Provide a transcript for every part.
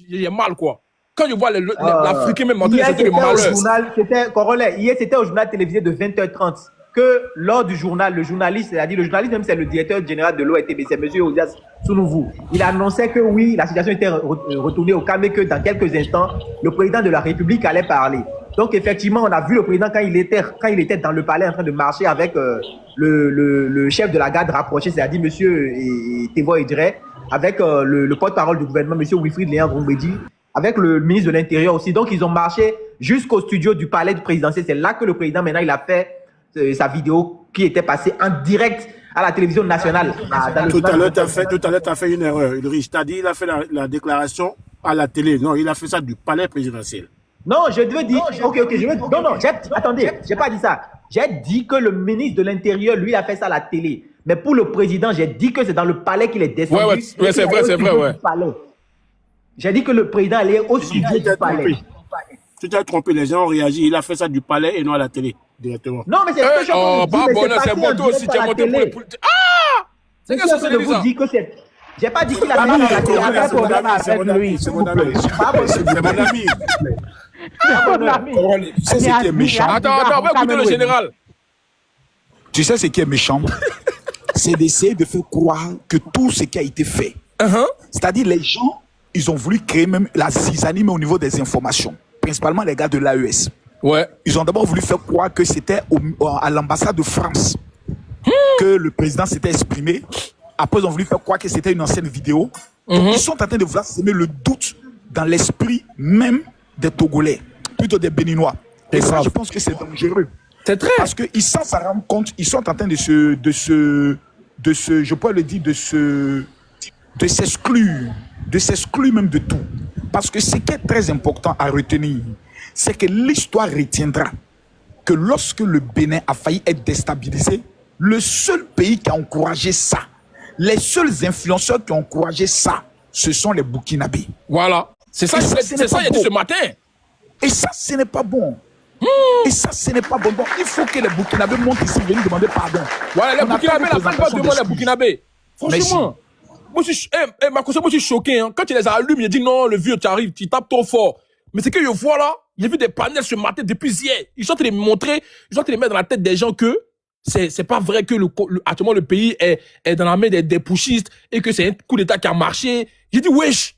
j'ai mal, quoi. Quand je vois l'Africain même montrer hier, des malheurs. Hier, c'était au journal télévisé de 20h30 que lors du journal, le journaliste, c'est-à-dire le journaliste même, c'est le directeur général de l'ORTB, c'est M. Odias Sounouvou. Il annonçait que oui, la situation était retournée au calme et que dans quelques instants, le président de la République allait parler. Donc effectivement, on a vu le président quand il était dans le palais en train de marcher avec le chef de la garde rapproché, c'est-à-dire M. Thévo Edret, avec le porte-parole du gouvernement, M. Wilfried Léon Goumbedi, avec le ministre de l'Intérieur aussi. Donc, ils ont marché jusqu'au studio du palais présidentiel. C'est là que le président, maintenant, il a fait sa vidéo qui était passée en direct à la télévision nationale. Tout à l'heure, tu as fait une erreur, Ulrich. Tu as dit qu'il a fait la déclaration à la télé. Non, il a fait ça du palais présidentiel. Non, je devais dire... Attendez, j'ai pas dit ça. J'ai dit que le ministre de l'Intérieur, lui, a fait ça à la télé. Mais pour le président, j'ai dit que c'est dans le palais qu'il est descendu. Ouais, c'est vrai, ouais. J'ai dit que le président allait au studio du palais. Tu t'es trompé, les gens ont réagi. Il a fait ça du palais et non à la télé, directement. Non, mais c'est ce que je c'est bon, toi aussi, tu as monté pour les politiques. Ah! C'est ce que je vous dis que c'est... J'ai pas dit qu'il a fait ça à la télé. C'est mon ami. C'est mon ami. C'est ce qui est méchant. Attends, on va écouter le général. Tu sais ce qui est méchant? C'est d'essayer de faire croire que tout ce qui a été fait, c'est-à-dire les gens, ils ont voulu créer même la zizanie, mais au niveau des informations, principalement les gars de l'AES. Ouais. Ils ont d'abord voulu faire croire que c'était à l'ambassade de France que le président s'était exprimé. Après, ils ont voulu faire croire que c'était une ancienne vidéo. Donc, ils sont en train de vouloir semer le doute dans l'esprit même des Togolais, plutôt des Béninois. Et ça, je pense que c'est dangereux. C'est très. Parce qu'ils sans s'en rendre compte, ils sont en train de je pourrais le dire, de s'exclure même de tout. Parce que ce qui est très important à retenir, c'est que l'histoire retiendra que lorsque le Bénin a failli être déstabilisé, le seul pays qui a encouragé ça, les seuls influenceurs qui ont encouragé ça, ce sont les Burkinabés. Voilà. C'est ça, c'est ça, il a dit ce matin. Et ça, ce n'est pas bon. Et ça, ce n'est pas bon. Donc, il faut que les Burkinabés montent ici, viennent demander pardon. Voilà, les Burkinabés, la fin pas demander les Burkinabés. Franchement, moi, je suis choqué. Hein. Quand tu les allumes, il dit non, le vieux, tu arrives, tu tapes trop fort. Mais c'est que je vois là, j'ai vu des panels ce matin depuis hier. Ils sont en train de montrer, ils sont en train de mettre dans la tête des gens que c'est pas vrai que actuellement le pays est dans la main des pushistes et que c'est un coup d'État qui a marché. J'ai dit, wesh,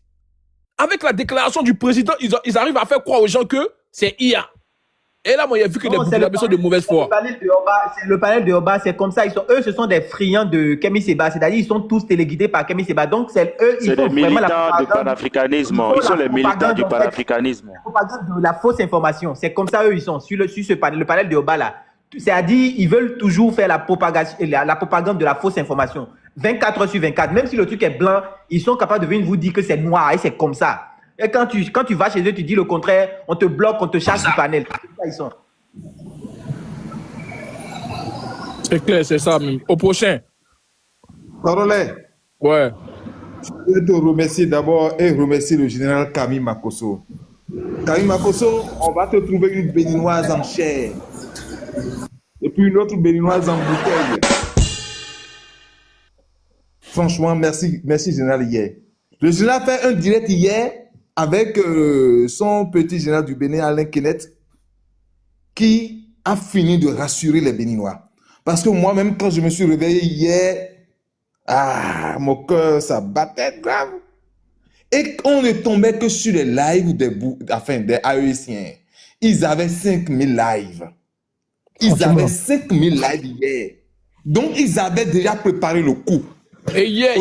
avec la déclaration du président, ils arrivent à faire croire aux gens que c'est IA. Et là, moi, j'ai vu que les Burkinabés sont de mauvaise foi. Le panel de Oba, c'est comme ça. Eux, ce sont des friands de Kémy Séba. C'est-à-dire, ils sont tous téléguidés par Kémy Séba. Donc, c'est eux, ils font vraiment la militants du panafricanisme. Ils sont les militants du panafricanisme. La propagande de la fausse information. C'est comme ça, eux, ils sont sur ce panel, le panel de Oba, là. C'est-à-dire, ils veulent toujours faire la propagande de la fausse information. 24 heures sur 24. Même si le truc est blanc, ils sont capables de venir vous dire que c'est noir et c'est comme ça. Et quand tu vas chez eux, tu dis le contraire, on te bloque, on te chasse du panel. Ils sont. C'est clair, c'est ça même. Au prochain. Parole. Ouais. Je veux te remercier d'abord et remercier le général Camille Makosso. Camille Makosso, on va te trouver une béninoise en chair. Et puis une autre béninoise en bouteille. Franchement, merci général hier. Le général a fait un direct hier avec son petit général du Bénin, Alain Kenneth, qui a fini de rassurer les Béninois. Parce que moi-même, quand je me suis réveillé hier, mon cœur, ça battait grave. Et on ne tombait que sur les lives des AESiens. Ils avaient 5000 lives. Ils avaient 5000 lives hier. Donc, ils avaient déjà préparé le coup. Et hier,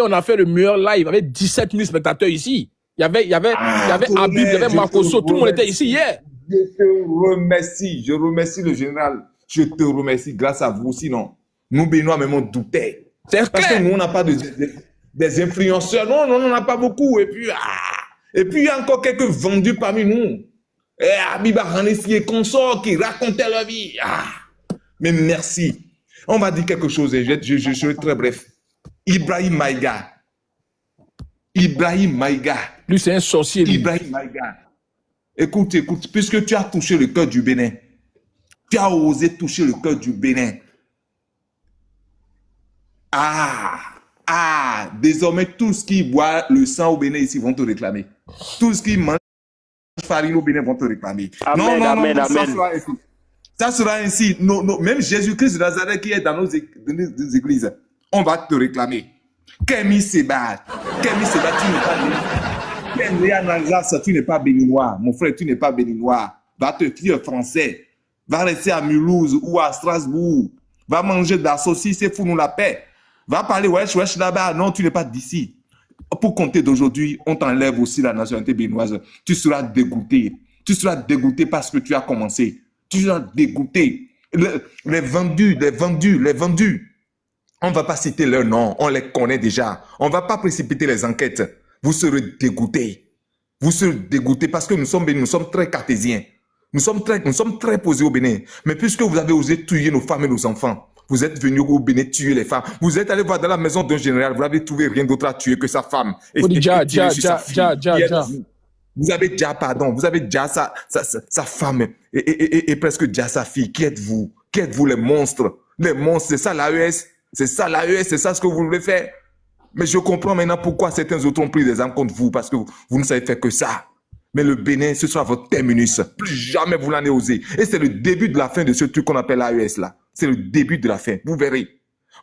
on a fait le meilleur live avec 17 000 spectateurs ici. Il y avait Habib, il y avait Makosso, tout le monde était ici hier. Je te remercie le général. Je te remercie grâce à vous. Sinon, nous Béninois même on doutait. C'est parce clair. Que nous on n'a pas des influenceurs. Non, on n'en a pas beaucoup. Et puis il y a encore quelques vendus parmi nous. Et Habib Arhanessi et consorts qui racontaient leur vie. Mais merci. On va dire quelque chose et je serai très bref. Ibrahim Maïga. Lui, c'est un sorcier. Lui. Ibrahim Maïga. Écoute, puisque tu as touché le cœur du Bénin, tu as osé toucher le cœur du Bénin. Ah, désormais, tous qui boivent le sang au Bénin ici vont te réclamer. Tous qui mangent farine au Bénin vont te réclamer. Amen, amen, ça amen. sera ainsi. Ça sera ainsi. Non, non, même Jésus-Christ de Nazareth qui est dans nos églises, on va te réclamer. Kémy Sébat, tu n'es pas béninois. Kémy Anangas, tu n'es pas béninois. Mon frère, tu n'es pas béninois. Va te crier français. Va rester à Mulhouse ou à Strasbourg. Va manger de la saucisse et fous-nous la paix. Va parler wesh là-bas. Non, tu n'es pas d'ici. Pour compter d'aujourd'hui, on t'enlève aussi la nationalité béninoise. Tu seras dégoûté. Tu seras dégoûté parce que tu as commencé. Tu seras dégoûté. Les vendus. On ne va pas citer leurs noms. On les connaît déjà. On ne va pas précipiter les enquêtes. Vous serez dégoûtés. Vous serez dégoûtés parce que nous sommes très cartésiens. Nous sommes très posés au Bénin. Mais puisque vous avez osé tuer nos femmes et nos enfants, vous êtes venus au Bénin tuer les femmes. Vous êtes allé voir dans la maison d'un général, vous n'avez trouvé rien d'autre à tuer que sa femme. Vous avez déjà sa femme et presque déjà sa fille. Qui êtes-vous? Qui êtes-vous les monstres? Les monstres, c'est ça l'AES? C'est ça l'AES? C'est ça ce que vous voulez faire? Mais je comprends maintenant pourquoi certains autres ont pris des armes contre vous, parce que vous ne savez faire que ça. Mais le Bénin, ce sera votre terminus. Plus jamais vous n'en avez osé. Et c'est le début de la fin de ce truc qu'on appelle l'AES là. C'est le début de la fin. Vous verrez.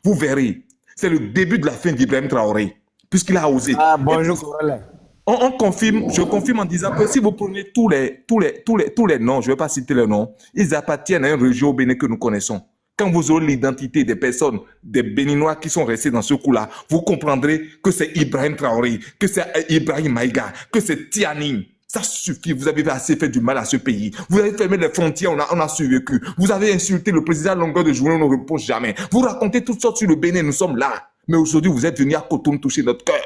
Vous verrez. C'est le début de la fin d'Ibrahim Traoré. Puisqu'il a osé. Ah, bonjour. On confirme, je confirme en disant que si vous prenez tous les noms, je ne vais pas citer les noms, ils appartiennent à une région au Bénin que nous connaissons. Quand vous aurez l'identité des personnes, des Béninois qui sont restés dans ce coup-là, vous comprendrez que c'est Ibrahim Traoré, que c'est Ibrahim Maïga, que c'est Tianine. Ça suffit, vous avez assez fait du mal à ce pays. Vous avez fermé les frontières, on a survécu. Vous avez insulté le président à longueur de journée, on ne repose jamais. Vous racontez toutes sortes sur le Bénin, nous sommes là. Mais aujourd'hui, vous êtes venus à Cotonou toucher notre cœur.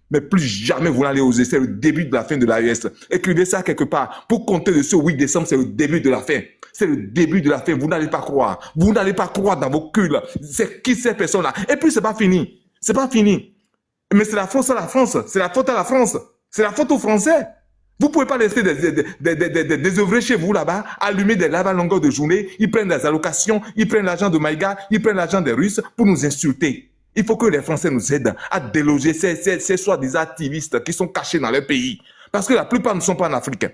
Mais plus jamais vous n'allez oser, c'est le début de la fin de l'AES. Écrivez ça quelque part. Pour compter de ce 8 décembre, c'est le début de la fin. C'est le début de la fin, vous n'allez pas croire. Vous n'allez pas croire dans vos culs. C'est qui ces personnes-là? Et puis, c'est pas fini. C'est pas fini. Mais c'est la faute à la France. C'est la faute à la France. C'est la faute aux Français. Vous pouvez pas laisser des œuvres chez vous là-bas, allumer des laves à longueur de journée, ils prennent des allocations, ils prennent l'argent de Maïga, ils prennent l'argent des Russes pour nous insulter. Il faut que les Français nous aident à déloger ces soi-disant activistes qui sont cachés dans leur pays. Parce que la plupart ne sont pas en Afrique.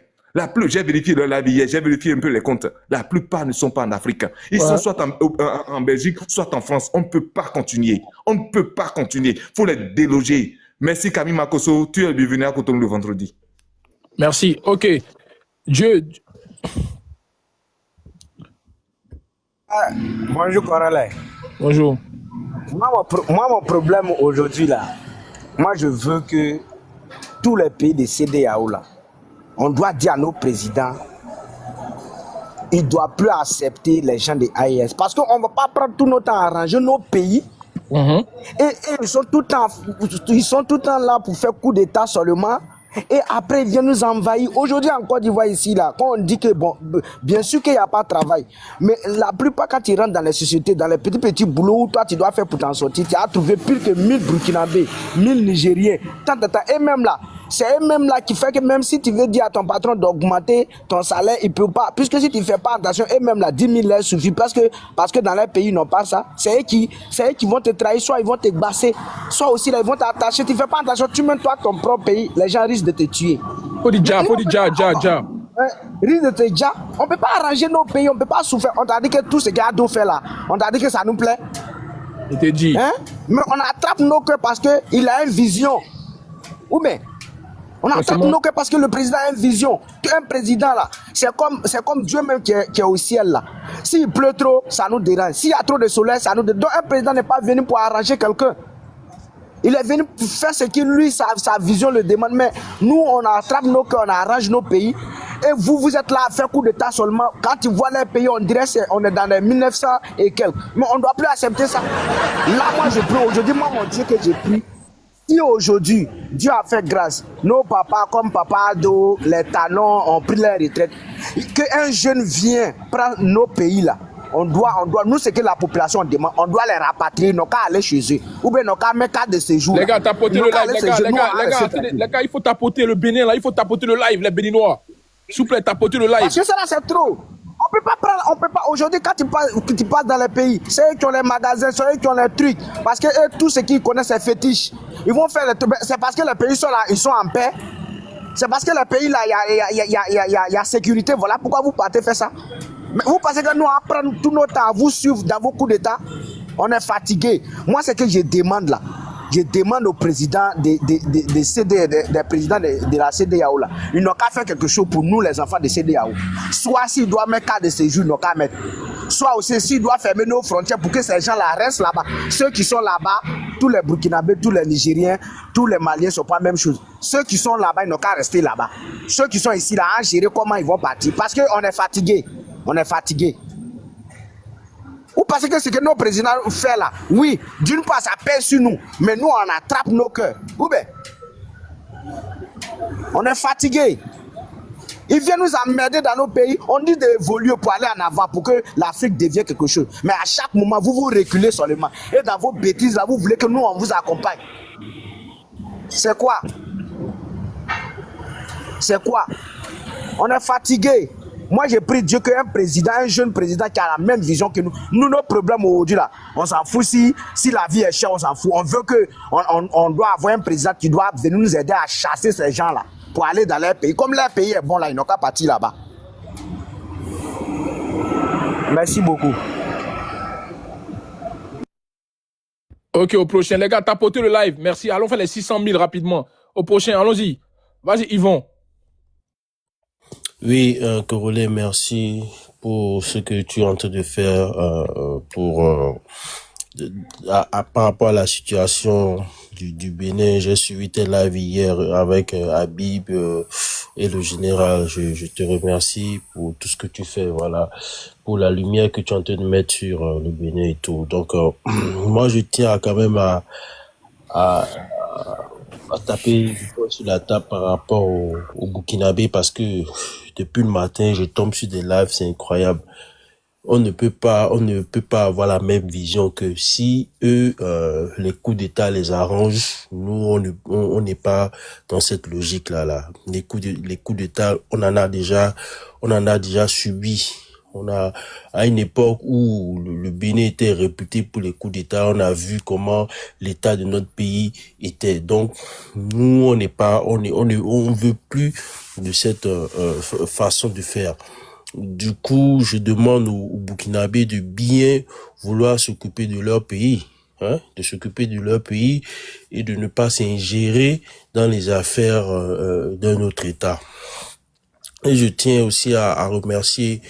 J'ai vérifié leur live hier, j'ai vérifié un peu les comptes. La plupart ne sont pas en Afrique. Ils sont soit en Belgique, soit en France. On ne peut pas continuer. On ne peut pas continuer. Il faut les déloger. Merci Camille Makosso, tu es bienvenu à Cotonou le vendredi. Merci. Ok. Dieu. Bonjour, Corolais. Bonjour. Moi, mon problème aujourd'hui, là, moi, je veux que tous les pays de CEDEAO, là, on doit dire à nos présidents, ils ne doivent plus accepter les gens des AES. Parce qu'on ne va pas prendre tout notre temps à arranger nos pays. Et ils sont tout le temps là pour faire coup d'État seulement. Et après, ils viennent nous envahir. Aujourd'hui, en Côte d'Ivoire, ici, là, quand on dit que, bon, bien sûr qu'il n'y a pas de travail, mais la plupart, quand tu rentres dans les sociétés, dans les petits boulots où toi, tu dois faire pour t'en sortir, tu as trouvé plus que 1000 Burkinabés, 1000 Nigériens, et même là, c'est eux-mêmes là qui fait que même si tu veux dire à ton patron d'augmenter ton salaire, il ne peut pas. Puisque si tu ne fais pas attention, eux-mêmes là, 10 000 leur suffit. Parce que dans les pays, ils n'ont pas ça. C'est eux qui vont te trahir, soit ils vont te basser, soit aussi là, ils vont t'attacher. Tu ne fais pas attention, tu mènes toi ton propre pays, les gens risquent de te tuer. Faut dire, Risque de te dire, on ne peut pas arranger nos pays, on ne peut pas souffrir. On t'a dit que tout ce qu'il y a d'eau fait là, on t'a dit que ça nous plaît. Je te dis. Hein? Mais on attrape nos cœurs parce qu'il a une vision. Ou bien on attrape nos cœurs parce que le président a une vision. Un président là, c'est comme Dieu même qui est au ciel là. S'il pleut trop, ça nous dérange. S'il y a trop de soleil, ça nous dérange. Donc un président n'est pas venu pour arranger quelqu'un. Il est venu pour faire ce que lui, sa vision le demande. Mais nous, on attrape nos cœurs, on arrange nos pays. Et vous êtes là à faire coup d'État seulement. Quand tu vois les pays, on dirait qu'on est dans les 1900 et quelques. Mais on ne doit plus accepter ça. Là, moi, je prie. Aujourd'hui, moi, mon Dieu, que j'ai pris. Si aujourd'hui, Dieu a fait grâce, nos papas comme Papa Ado, les talons ont pris leur retraite, qu'un jeune vient prendre nos pays là, on doit, nous ce que la population demande, on doit les rapatrier, nos cas aller chez eux, ou bien nos cas mettre carte de séjour. Les gars, tapotez le live, les gars, il faut tapoter le Bénin là, il faut tapoter le live, les Béninois. S'il vous plaît, tapotez le live. Parce que ça là c'est trop. On peut pas prendre, on peut pas. Aujourd'hui, quand tu passes dans les pays, c'est eux qui ont les magasins, c'est eux qui ont les trucs. Parce que eux, tout ce qu'ils connaissent, c'est fétiche. Ils vont faire c'est parce que les pays sont là, ils sont en paix. C'est parce que les pays là, il y a sécurité. Voilà pourquoi vous partez faire ça. Mais vous pensez que nous, on prend tout notre temps à vous suivre dans vos coups d'État? On est fatigué. Moi, c'est que je demande là. Je demande au président des présidents de la CEDEAO là. Ils n'ont qu'à faire quelque chose pour nous, les enfants de CEDEAO. Soit s'ils doivent mettre cas de séjour, ils n'ont qu'à mettre. Soit aussi s'ils doivent fermer nos frontières pour que ces gens-là restent là-bas. Ceux qui sont là-bas, tous les Burkinabés, tous les Nigériens, tous les Maliens ne sont pas la même chose. Ceux qui sont là-bas, ils n'ont qu'à rester là-bas. Ceux qui sont ici là, à gérer comment ils vont partir. Parce qu'on est fatigué. On est fatigué. Ou parce que ce que nos présidents font là, oui, d'une part ça pèse sur nous, mais nous on attrape nos cœurs. Ou bien, on est fatigué. Ils viennent nous emmerder dans nos pays, on dit d'évoluer pour aller en avant, pour que l'Afrique devienne quelque chose. Mais à chaque moment, vous vous reculez seulement. Et dans vos bêtises là, vous voulez que nous on vous accompagne. C'est quoi? C'est quoi? On est fatigué. Moi, j'ai pris Dieu qu'un président, un jeune président qui a la même vision que nous. Nous, nos problèmes aujourd'hui, là, on s'en fout si la vie est chère, on s'en fout. On veut que, on doit avoir un président qui doit venir nous aider à chasser ces gens-là pour aller dans leur pays. Comme leur pays est bon, là, ils n'ont qu'à partir là-bas. Merci beaucoup. Ok, au prochain. Les gars, tapotez le live. Merci. Allons faire les 600 000 rapidement. Au prochain, allons-y. Vas-y, Yvon. Oui, Korole, merci pour ce que tu es en train de faire par rapport à la situation du Bénin. J'ai suivi tes lives hier avec Habib et le général. Je te remercie pour tout ce que tu fais, voilà, pour la lumière que tu es en train de mettre sur le Bénin et tout. Donc, moi, je tiens quand même à taper du poing sur la table par rapport au Burkinabé parce que depuis le matin, je tombe sur des lives, c'est incroyable. On ne peut pas avoir la même vision que si eux, les coups d'État les arrangent. Nous, on n'est pas dans cette logique-là. Les coups d'État, on en a déjà subi. À une époque où le Bénin était réputé pour les coups d'État, on a vu comment l'état de notre pays était. Donc, nous, on veut plus de cette façon de faire. Du coup, je demande aux Burkinabés de bien vouloir s'occuper de leur pays, de s'occuper de leur pays et de ne pas s'ingérer dans les affaires d'un autre État. Et je tiens aussi à remercier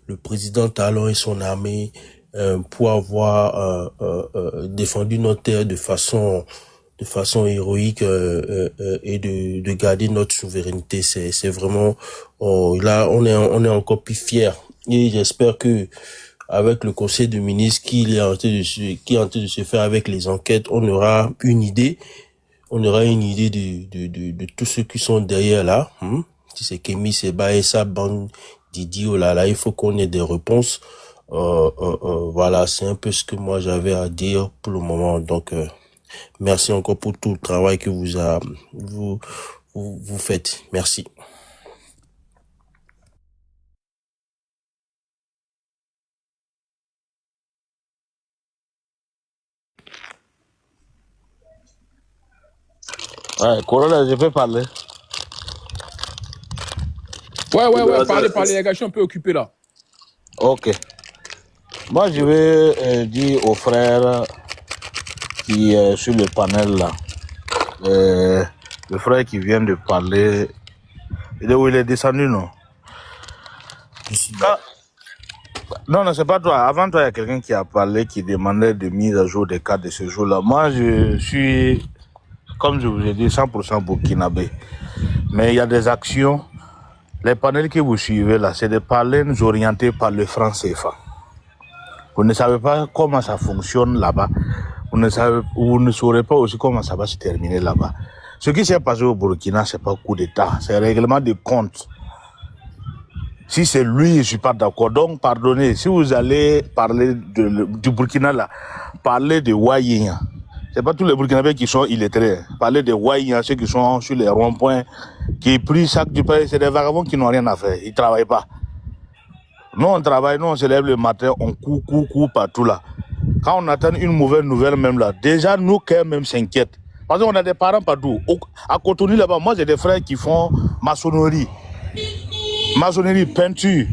le président Talon et son armée pour avoir défendu notre terre de façon héroïque et de garder notre souveraineté. C'est vraiment là on est encore plus fiers. Et j'espère que avec le conseil de ministres qui est en train de se faire avec les enquêtes, on aura une idée de tous ceux qui sont derrière là. Si c'est Kémy Seba et sa bande d'idiots là, il faut qu'on ait des réponses. Voilà, c'est un peu ce que moi j'avais à dire pour le moment. Donc, merci encore pour tout le travail que vous faites. Merci. Ouais, Corona, je peux parler. Ouais, parlez, les gars, je suis un peu occupé là. Ok. Moi, je vais dire aux frères qui est sur le panel là, le frère qui vient de parler, il est descendu, non? Non, c'est pas toi. Avant toi, il y a quelqu'un qui a parlé, qui demandait de mise à jour des cas de ce jour-là. Moi, je suis, comme je vous ai dit, 100% burkinabé. Mais il y a des actions. Les panels que vous suivez là, c'est des panels orientés par le franc CFA. Vous ne savez pas comment ça fonctionne là-bas. Vous ne saurez pas aussi comment ça va se terminer là-bas. Ce qui s'est passé au Burkina, c'est pas coup d'État, c'est un règlement de compte. Si c'est lui, je suis pas d'accord. Donc, pardonnez, si vous allez parler du Burkina là, parlez de Waïen. C'est pas tous les Burkinabés qui sont illettrés. Parlez de Waïen, ceux qui sont sur les ronds-points, qui prient chaque du pays, c'est des vagabonds qui n'ont rien à faire. Ils travaillent pas. Nous, on travaille, nous, on se lève le matin, on court partout là. Quand on attend une mauvaise nouvelle même là, déjà, nos cœurs même s'inquiètent. Parce qu'on a des parents partout. À Cotonou là-bas, moi, j'ai des frères qui font maçonnerie, peinture.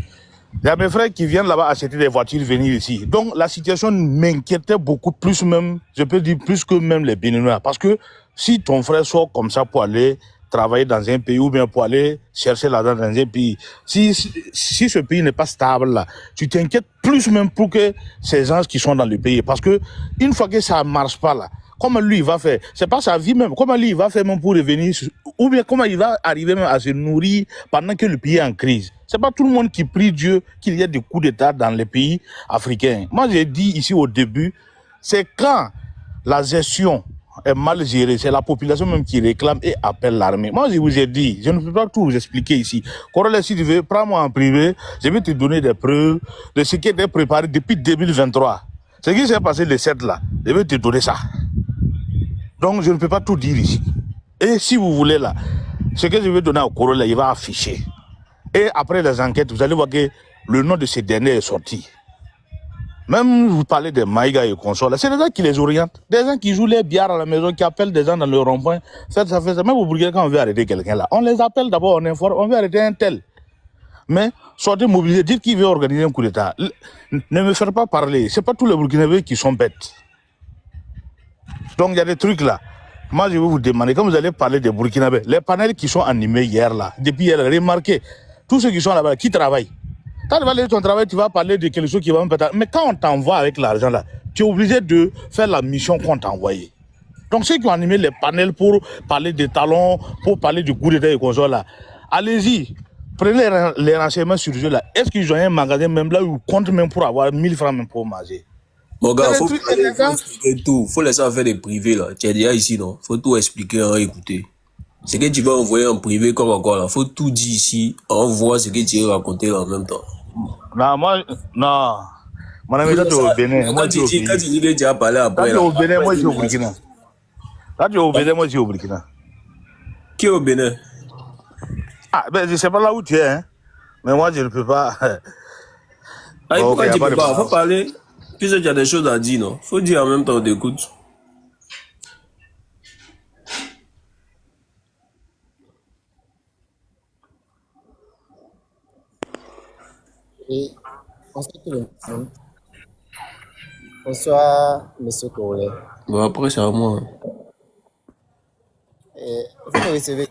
Il y a mes frères qui viennent là-bas acheter des voitures, venir ici. Donc, la situation m'inquiétait beaucoup plus même, je peux dire plus que même les Béninois. Parce que si ton frère sort comme ça pour aller travailler dans un pays ou bien pour aller chercher l'argent dans un pays, si ce pays n'est pas stable là, tu t'inquiètes plus même pour que ces gens qui sont dans le pays. Parce que une fois que ça ne marche pas là, comment lui il va faire? C'est pas sa vie même. Comment lui il va faire même pour revenir? Ou bien comment il va arriver même à se nourrir pendant que le pays est en crise? C'est pas tout le monde qui prie Dieu qu'il y ait des coups d'État dans les pays africains. Moi j'ai dit ici au début, c'est quand la gestion est mal gérée, c'est la population même qui réclame et appelle l'armée. Moi je vous ai dit, je ne peux pas tout vous expliquer ici. Corolla, si tu veux, prends-moi en privé, je vais te donner des preuves de ce qui était préparé depuis 2023. Ce qui s'est passé le 7 là, je vais te donner ça. Donc, je ne peux pas tout dire ici. Et si vous voulez là, ce que je vais donner au Corolla, il va afficher. Et après les enquêtes, vous allez voir que le nom de ces derniers est sorti. Même vous parlez de Maïga et consorts, c'est des gens qui les orientent. Des gens qui jouent les bières à la maison, qui appellent des gens dans le rond-point. Faites ça, faites ça. Même au Burkina, quand on veut arrêter quelqu'un là, on les appelle d'abord, on informe, on veut arrêter un tel. Mais sortez mobilisés, dites qu'il veut organiser un coup d'État. Ne me faites pas parler. C'est pas tous les Burkinabés qui sont bêtes. Donc il y a des trucs là. Moi je vais vous demander, quand vous allez parler des Burkinabés, les panels qui sont animés hier là, depuis hier, remarquez, tous ceux qui sont là-bas, qui travaillent. Quand tu vas aller ton travail, tu vas parler de quelque chose qui va me péter. Mais quand on t'envoie avec l'argent là, tu es obligé de faire la mission qu'on t'a envoyée. Donc ceux qui ont animé les panels pour parler des talons, pour parler du coup d'État et consorts là, allez-y, prenez les renseignements sur ce jeu là. Est-ce qu'ils ont un magasin même là où ils comptent même pour avoir 1000 francs même pour manger? Mon gars, faut expliquer tout. Faut laisser faire des privés, là. Tu es déjà ici, non? Faut tout expliquer, hein, écouter. Ce que tu vas envoyer en privé comme encore, là. Faut tout dire ici. On voit ce que tu veux raconter, là, en même temps. Non, moi, non. Mon ami, là, tu es au Bénin. Quand tu dis que tu as parlé après, là. Là, tu es au Bénin, moi, je suis au Burkina. Là, tu es au Bénin, moi, je suis au Burkina. Qui est au Bénin? Ah, ben, je sais pas là où tu es, hein. Mais moi, je ne peux pas. Ah, pourquoi tu peux pas? Faut parler. Puisque tu as des choses à dire, non? Faut dire en même temps, on t'écoute. Et ensuite, bonsoir, monsieur Corlet. Bon, après, c'est à moi. Vous me recevez.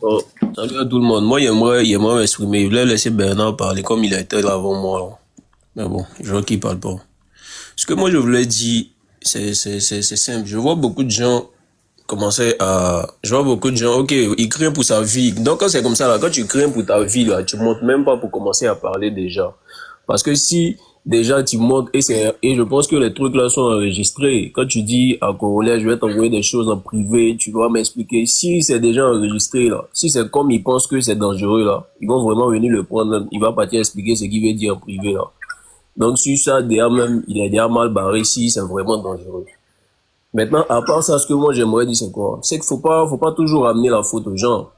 Bon, salut à tout le monde. Moi, j'aimerais m'exprimer. Je voulais laisser Bernard parler comme il a été là avant moi. Là. Mais bon, je vois qu'il parle pas. Ce que moi, je voulais dire, c'est simple. Je vois beaucoup de gens ok, ils craignent pour sa vie. Donc, quand c'est comme ça, là, quand tu crains pour ta vie, là, tu montes même pas pour commencer à parler déjà. Parce que si déjà tu montes, et je pense que les trucs là sont enregistrés. Quand tu dis à Corolla, je vais t'envoyer des choses en privé, tu vas m'expliquer. Si c'est déjà enregistré là, si c'est comme ils pensent que c'est dangereux là, ils vont vraiment venir le prendre, il va partir expliquer ce qu'il veut dire en privé là. Donc si ça, déjà même, il est déjà mal barré, si c'est vraiment dangereux. Maintenant, à part ça, ce que moi j'aimerais dire, c'est quoi? C'est qu'il faut pas toujours amener la faute aux gens.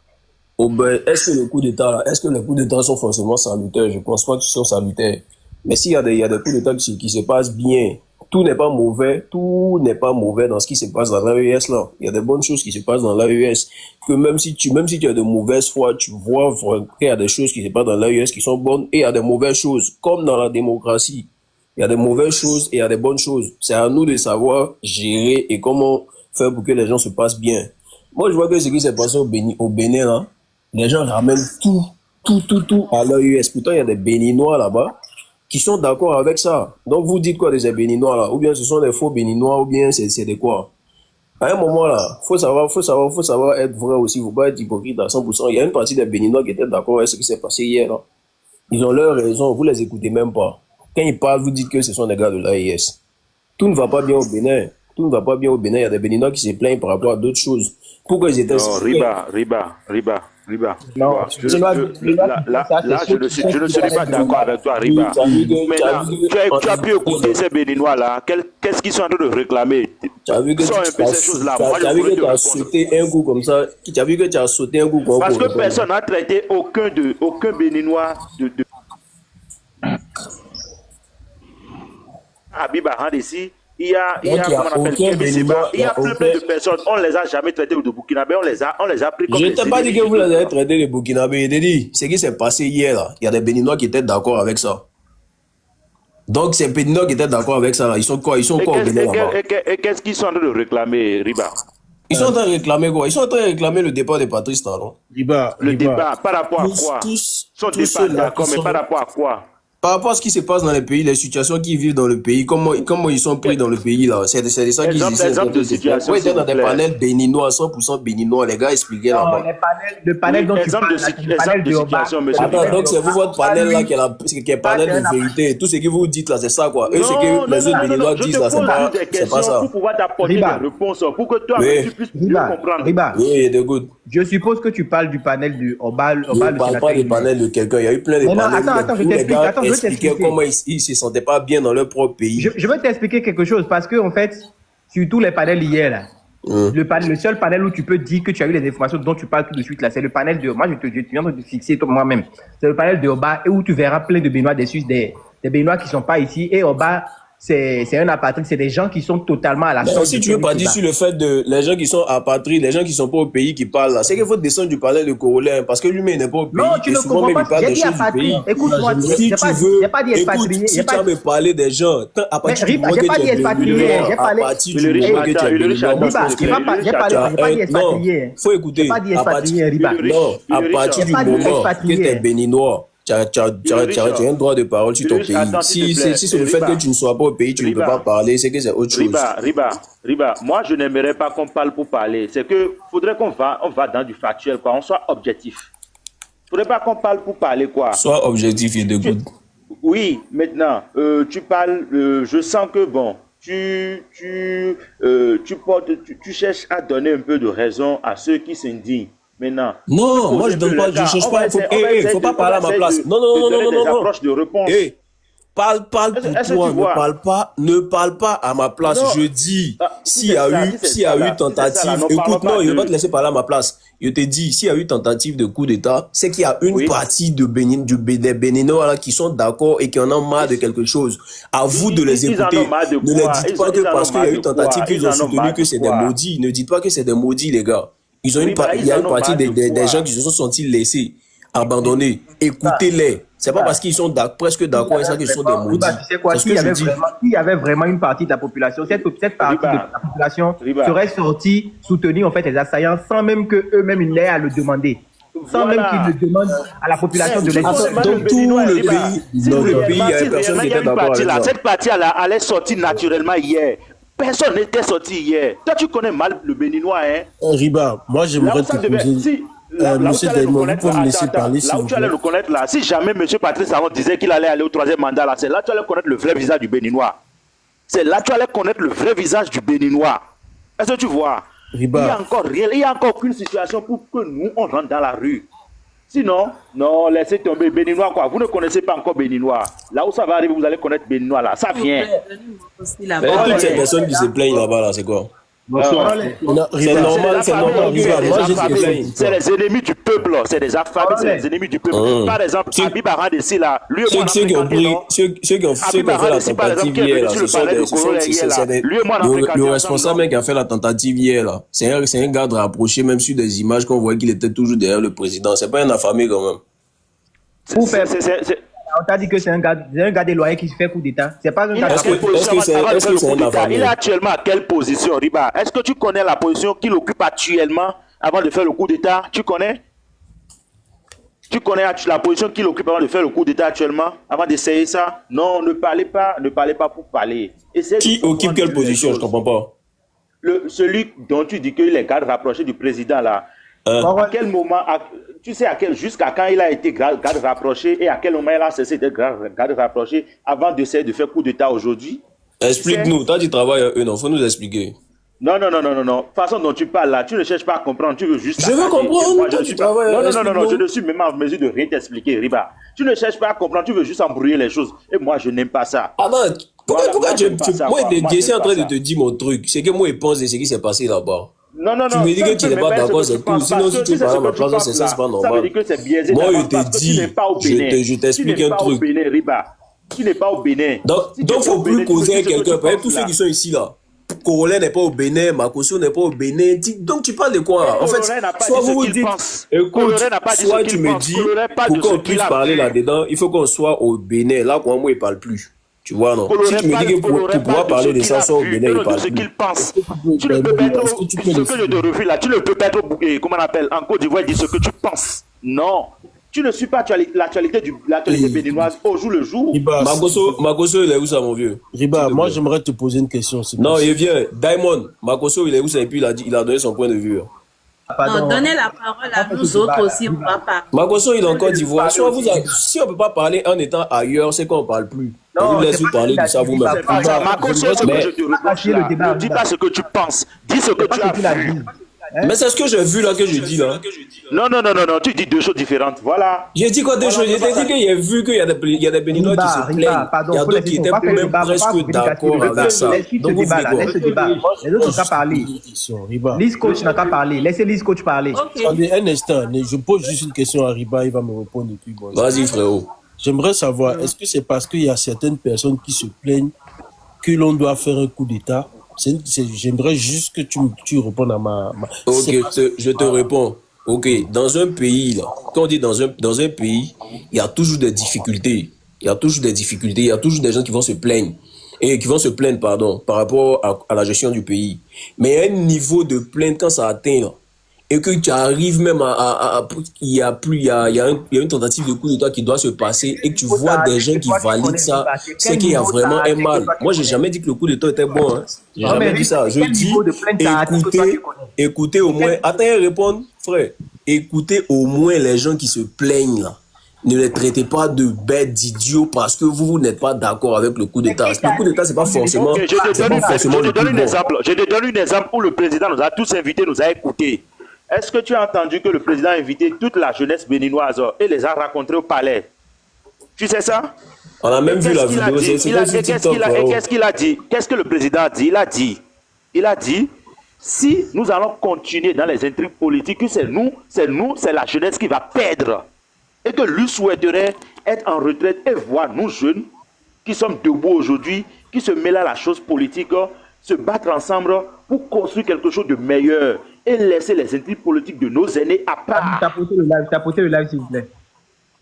Est-ce que les coups d'État sont forcément salutaires? Je pense pas qu'ils sont salutaires. Mais s'il y a des coups d'État qui se passent bien, tout n'est pas mauvais dans ce qui se passe dans l'AES là. Il y a des bonnes choses qui se passent dans l'AES. Que même si tu as de mauvaises foi, tu vois qu'il y a des choses qui se passent dans l'AES qui sont bonnes et il y a des mauvaises choses. Comme dans la démocratie. Il y a des mauvaises choses et il y a des bonnes choses. C'est à nous de savoir gérer et comment faire pour que les gens se passent bien. Moi, je vois que ce qui s'est passé au Bénin, là, les gens ramènent tout à l'AES. Pourtant, il y a des Béninois là-bas qui sont d'accord avec ça. Donc, vous dites quoi de ces Béninois là? Ou bien ce sont des faux Béninois, ou bien c'est de quoi? À un moment là, faut savoir être vrai aussi. Faut pas être hypocrite à 100%. Il y a une partie des Béninois qui étaient d'accord avec ce qui s'est passé hier là. Ils ont leur raison, vous les écoutez même pas. Quand ils parlent, vous dites que ce sont des gars de l'AES. Tout ne va pas bien au Bénin. Tout ne va pas bien au Bénin. Il y a des Béninois qui se plaignent par rapport à d'autres choses. Pourquoi ils étaient... Non, Riba. Non, Là, je ne suis pas d'accord avec toi, Riba. Maintenant, tu as pu écouter ces Béninois-là. Qu'est-ce qu'ils sont en train de réclamer? Tu as vu que Sont un peu ces choses-là. Moi, tu as vu que tu as sauté un coup comme ça. Tu as vu que tu as sauté un coup comme ça. Parce que personne n'a traité aucun Béninois de... Habib Ahmed ici. Il y a plein de personnes, on les a jamais traités de Burkinabé, on les a pris comme je des t'ai pas dit que vous les ennemis. avez traités de Burkinabé. Je t'ai dit, ce qui s'est passé hier, là, il y a des Béninois qui étaient d'accord avec ça. Donc, ces Béninois qui étaient d'accord avec ça, là, ils sont quoi? Ils sont quoi au Bénin là-bas? Et qu'est-ce qu'ils sont en train de réclamer, Riba? Ils sont en train de réclamer quoi? Ils sont en train de réclamer le départ de Patrice Talon. Le départ, par rapport à quoi? Son départ, d'accord, mais par rapport à quoi? Par rapport à ce qui se passe dans les pays, les situations qu'ils vivent dans le pays, comment ils sont pris dans le pays là, c'est ça qu'ils disent. Exemple de situation. Ils étaient dans des panels béninois, 100% béninois, les gars expliquaient là-bas. Le panel dont tu parles, le panel de situation, monsieur. Attends, donc c'est vous votre panel là qui est panel de vérité. Tout ce que vous dites là, c'est ça quoi. Eux, ce que les autres béninois disent là, c'est pas ça. Pour pouvoir t'apporter des réponses, pour que toi tu puisses mieux comprendre. Riba, oui, de good. je suppose que tu parles du panel du Obal. Je ne parle pas du panel de quelqu'un. Il y a eu plein de panels. Attends, je t'explique. Attends, je vais t'expliquer. Comment ils se sentaient pas bien dans leur propre pays. Je vais t'expliquer quelque chose parce que en fait, surtout les panels hier là, le seul panel où tu peux dire que tu as eu les informations dont tu parles tout de suite là, c'est le panel de. Moi, je viens de te fixer moi-même. C'est le panel de Oba et où tu verras plein de Béninois dessus, des Béninois qui sont pas ici et Oba. C'est un apatride, c'est des gens qui sont totalement à la sorte. Si tu veux pas dire sur le fait de les gens qui sont apatrides, les gens qui sont pas au pays qui parlent là, c'est qu'il faut descendre du panel de Corollaire parce que lui-même n'est pas au pays. Non, tu ne comprends pas. J'ai dit apatride. Écoute-moi, j'ai pas dit expatrié. Si tu as me parler des gens, à partir du moment j'ai pas dit expatrié. J'ai parlé. J'ai pas dit expatrié. Faut écouter. J'ai pas dit expatrié, Riba. Non, à partir du moment que tu es béninois. Tu as un droit de parole sur ton pays. Si c'est le fait que tu ne sois pas au pays, tu ne peux pas parler, c'est que c'est autre chose. Riba, moi je n'aimerais pas qu'on parle pour parler. C'est que faudrait qu'on va dans du factuel, quoi. On soit objectif. Faudrait pas qu'on parle pour parler, quoi. Sois objectif et de good. Oui, maintenant, tu parles, je sens que bon, tu cherches à donner un peu de raison à ceux qui s'indignent. Maintenant, non, moi je donne pas, je cherche pas. Faut pas parler à ma place. Non. Approches de réponse. Parle pour toi, ne parle pas à ma place. Je dis, s'il y a eu tentative, écoute, non, je vais pas te laisser parler à ma place. Je te dis, s'il y a eu tentative de coup d'État, c'est qu'il y a une partie des Béninois là qui sont d'accord et qui en ont marre de quelque chose. À vous de les écouter. Ne les dites pas que parce qu'il y a eu tentative qu'ils ont soutenu que c'est des maudits. Ne dites pas que c'est des maudits, les gars. Il y a une partie des gens qui se sont sentis laissés, abandonnés. Écoutez-les. C'est pas parce qu'ils sont presque d'accord avec ça qu'ils sont des maudits. Tu sais quoi, s'il y avait vraiment une partie de la population, cette partie de la population serait sortie soutenir en fait les assaillants sans même qu'eux-mêmes ils l'aient à le demander. Sans même qu'ils le demandent à la population de l'Est. Dans tout le pays, il y a personne qui était d'accord avec ça. Cette partie-là, elle est sortie naturellement hier. Personne n'était sorti hier. Toi, tu connais mal le Béninois, hein? Riba, moi, j'aimerais te poser... Monsieur Delmo, vous pouvez me laisser parler, s'il là vous où tu allais plaît. le connaître, là, si jamais M. Patrice Talon disait qu'il allait aller au 3e mandat, là, c'est là que tu allais connaître le vrai visage du Béninois. C'est là que tu allais connaître le vrai visage du Béninois. Est-ce que tu vois? Riba. Il y a encore qu'une situation pour que nous, on rentre dans la rue. Sinon, non, laissez tomber Béninois, quoi. Vous ne connaissez pas encore Béninois. Là où ça va arriver, vous allez connaître Béninois, là. Ça vient. Toutes ces personnes qui se plaignent là-bas, là, c'est quoi? Bonsoir. C'est normal, Riba. Moi, j'ai dit que c'est les ennemis du peuple, c'est des affamés, c'est les ennemis du peuple. Par exemple, Habib Ahmed ici, là, lui et moi, ceux qui ont fait la tentative hier, là, le responsable qui a fait la tentative hier, là, c'est un garde rapproché, même sur des images qu'on voit qu'il était toujours derrière le président. C'est pas un affamé quand même. On t'a dit que c'est un gars déloyé qui se fait coup d'État. C'est pas un gars. Est-ce que c'est un affamé? Il est actuellement à quelle position, Riba? Est-ce que tu connais la position qu'il occupe actuellement avant de faire le coup d'État? Tu connais la position qu'il occupe avant de faire le coup d'État actuellement? Avant d'essayer ça? Non, ne parlez pas pour parler. Qui occupe quelle position? Je comprends pas. Celui dont tu dis qu'il est garde rapproché du président là. À quel moment, tu sais jusqu'à quand il a été garde rapproché et à quel moment il a cessé d'être garde rapproché avant d'essayer de faire coup d'État aujourd'hui? Explique-nous, toi tu travailles à eux, non, faut nous expliquer. Non, non, non, non, non, non. Façon dont tu parles là, tu ne cherches pas à comprendre, tu veux juste. Je veux attaquer. comprendre, Moi, je toi ne tu suis pas. travailles, Non, non, non, non, non, je explique-nous. ne suis même en mesure de rien t'expliquer, Riba. Tu ne cherches pas à comprendre, tu veux juste embrouiller les choses. Et moi, je n'aime pas ça. Ah non, pourquoi, Voilà, pourquoi moi, j'aime pas ça, moi, quoi. Moi, je suis j'aime en pas train de ça. te dire mon truc, c'est que moi je pense de ce qui s'est passé là-bas. Non, non, Tu non. me dis ça que ne tu peut n'es même pas pas être ce d'accord, que tu c'est tout. penses, Sinon, parce si que tu tu sais parles ce à ma que tu place, penses c'est ça, là. c'est pas Ça veut normal. dire que c'est biaisé Moi, je d'avance parce te que tu dis, n'es pas au Bénin. je t'explique Tu n'es un pas au truc. Bénin, Riba. Tu n'es pas au Bénin. Donc, Si tu donc étais au faut plus Bénin, tu me causer dis avec ce que quelqu'un. tu Par exemple, penses tous ceux là. qui sont ici là, Corolla n'est pas au Bénin, Makosso n'est pas au Bénin. Donc tu parles de quoi? En fait, Coloré n'a pas soit dit ce vous vous qu'il dites, pense. écoute, Coloré n'a pas dit ce soit tu qu'il me pense. dis, Coloré parle pour de ce qu'on qu'il puisse a parler vu. là-dedans, il faut qu'on soit au Bénin. Là, quoi, moi, il parle plus. Tu vois, non? Si tu me dis que pour pouvoir Coloré parler parle de de ce ça, qu'il soit a au vu Bénin, et il non de parle ce plus. qu'il pense. Tu ne Ben, peux pas être, est-ce que tu peux ce que je te laisser refuse là, tu ne peux pas être, comment on appelle, en Côte d'Ivoire, dire ce que tu penses. Non. Tu ne suis pas l'actualité béninoise au jour le jour. Riba, Makosso, il est où ça, mon vieux? Riba, S'il te moi plaît. j'aimerais te poser une question. C'est Non, il possible. vient. Diamond, Makosso, il est où ça? Et puis il a donné son point de vue. Ah, Non, pardon. donnez la parole On à fait nous ce débat autres là. aussi, on va parler. Makosso, il est en Côte d'Ivoire. Parler Soit vous, aussi. si on ne peut pas parler en étant ailleurs, c'est qu'on ne parle plus. On Non, vous laisse c'est vous pas parler qu'il a de ça dit, vous-même. Riba. C'est pas ça. Marco, c'est ce que Mais, je te reproche le là. débat, Ne dis Riba. pas ce que tu penses. Dis ce que C'est pas tu ce as qu'il a vu. dit. Hein? mais c'est ce que j'ai vu là que je dis là. Non, non, non, non, non. Tu dis deux choses différentes. Voilà. J'ai dit quoi deux choses? J'ai dit qu'il y a vu qu'il y a des Béninois qui se Riba, plaignent. pardon, Il y a faut d'autres qui laisser étaient pas faire le même débat, faut pas presque venir casser d'accord le débat. avec ça. Laisse ce Donc vous débat voulez là, quoi? laisse ce débat. Les autres n'ont qu'à parler. Une question, Riba. Liz Coach n'a qu'à parler. Laissez Liz Coach parler. Ok. Attendez un instant, je pose juste une question à Riba, il va me répondre et puis bon. Vas-y, frérot. J'aimerais savoir, est-ce que c'est parce qu'il y a certaines personnes qui se plaignent que l'on doit faire un coup d'État? J'aimerais juste que tu répondes à ma... Ok, C'est parce- je te réponds. Ok, dans un pays, là, quand on dit dans un pays, il y a toujours des difficultés. Il y a toujours des difficultés, il y a toujours des gens qui vont se plaindre. Et qui vont se plaindre, pardon, par rapport à la gestion du pays. Mais il y a un niveau de plainte quand ça atteint, là, et que tu arrives même il y a une tentative de coup d'État qui doit se passer et que tu vois des gens qui valident ça, c'est qu'il y a vraiment un mal. Moi, j'ai jamais dit que le coup d'État était bon, hein. J'ai Non, jamais mais dit ça. Je quel dis, niveau de plainte ça attire que toi, tu connais? écoutez au moins, attends, répondre, frère. Écoutez au moins les gens qui se plaignent, là. Ne les traitez pas de bêtes, d'idiots, parce que vous n'êtes pas d'accord avec le coup d'État. Le coup d'État, c'est pas forcément, Ok, je te c'est donne, pas forcément je le te donne plus un bon. exemple. Je te donne un exemple où le président nous a tous invités, nous a écoutés. Est-ce que tu as entendu que le président a invité toute la jeunesse béninoise et les a rencontrés au palais? Tu sais ça? On a même vu la Qu'est-ce qu'il a vidéo, dit? c'est Il a- sur et qu'est-ce TikTok, qu'il a- et frérot. qu'est-ce qu'il a dit? Qu'est-ce que le président a dit? Il a dit, si nous allons continuer dans les intrigues politiques, que c'est la jeunesse qui va perdre. Et que lui souhaiterait être en retraite et voir nous jeunes qui sommes debout aujourd'hui, qui se mêlent à la chose politique, se battre ensemble pour construire quelque chose de meilleur et laisser les intrigues politiques de nos aînés à part. T'as posté le live, s'il vous plaît.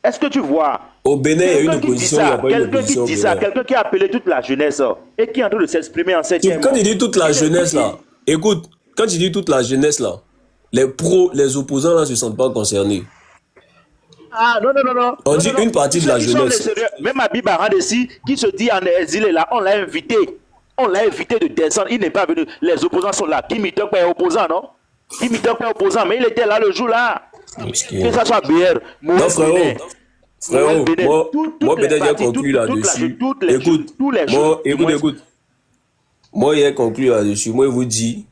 Est-ce que tu vois? Au Bénin, il y a une Quelqu'un qui dit opposition, il n'y ça, a pas une quelqu'un qui opposition au dit ça, Bénin. quelqu'un qui a appelé toute la jeunesse et qui est en train de s'exprimer en septième. Quand il dit toute la jeunesse, là, écoute, quand il dit toute la jeunesse, là, les opposants, là, ne se sentent pas concernés. Ah non, non, non, non. On Non, dit non, non. une partie de la Ils sont jeunesse. les sérieux. Même Habib Baradessi, qui se dit en exil, là, on l'a invité. On l'a invité de descendre. Il n'est pas venu. Les opposants sont là. Kim Mitok est opposant, non? Kim Mitok est opposant, mais il était là le jour là. Que ça soit BR, Non, frérot, moi peut-être j'ai conclu là-dessus. Écoute, écoute. Moi, j'ai conclu là-dessus. Moi, je vous dis,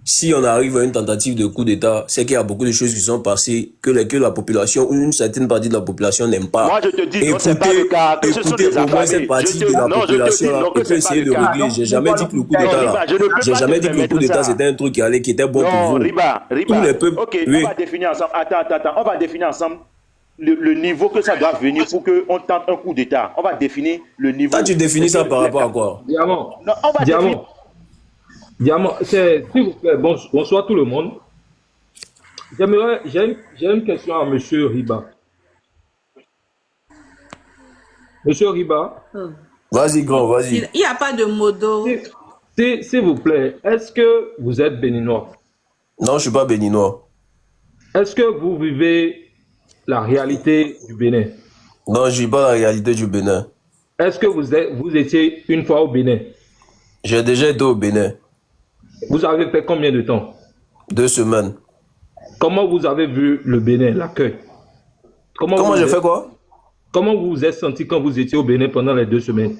si on arrive à une tentative de coup d'État, c'est qu'il y a beaucoup de choses qui sont passées que la population, ou une certaine partie de la population n'aime pas. Moi, je te dis, non, c'est pas le cas. Que ce sont Écoutez des au moins affamés. cette partie Je te- de la non, je te population dis, là, non, que et puis c'est essayer pas de le cas. régler. J'ai jamais dit que le coup d'État Non, là, Riba, je ne peux j'ai pas jamais te dit que le permettre coup d'État ça. c'était un truc qui était bon pour Non, vous. Riba, Tous les peuples, ok, oui. on va définir ensemble. Attends, on va définir ensemble le niveau que ça doit venir pour qu'on tente un coup d'État. On va définir le niveau. Toi, tu définis ça par rapport à quoi? Diamant. Non, on va définir. Diamant, s'il vous plaît, bonsoir tout le monde. J'ai une question à Monsieur Riba. Monsieur Riba, Vas-y, grand, vas-y. Il n'y a pas de modo. s'il vous plaît, est-ce que vous êtes béninois? Non, je ne suis pas béninois. Est-ce que vous vivez la réalité du Bénin? Non, je ne vis pas la réalité du Bénin. Est-ce que vous étiez une fois au Bénin? J'ai déjà été au Bénin. Vous avez fait combien de temps? 2 semaines. Comment vous avez vu le Bénin, l'accueil? Comment j'ai fait quoi? Comment vous vous êtes senti quand vous étiez au Bénin pendant les 2 semaines?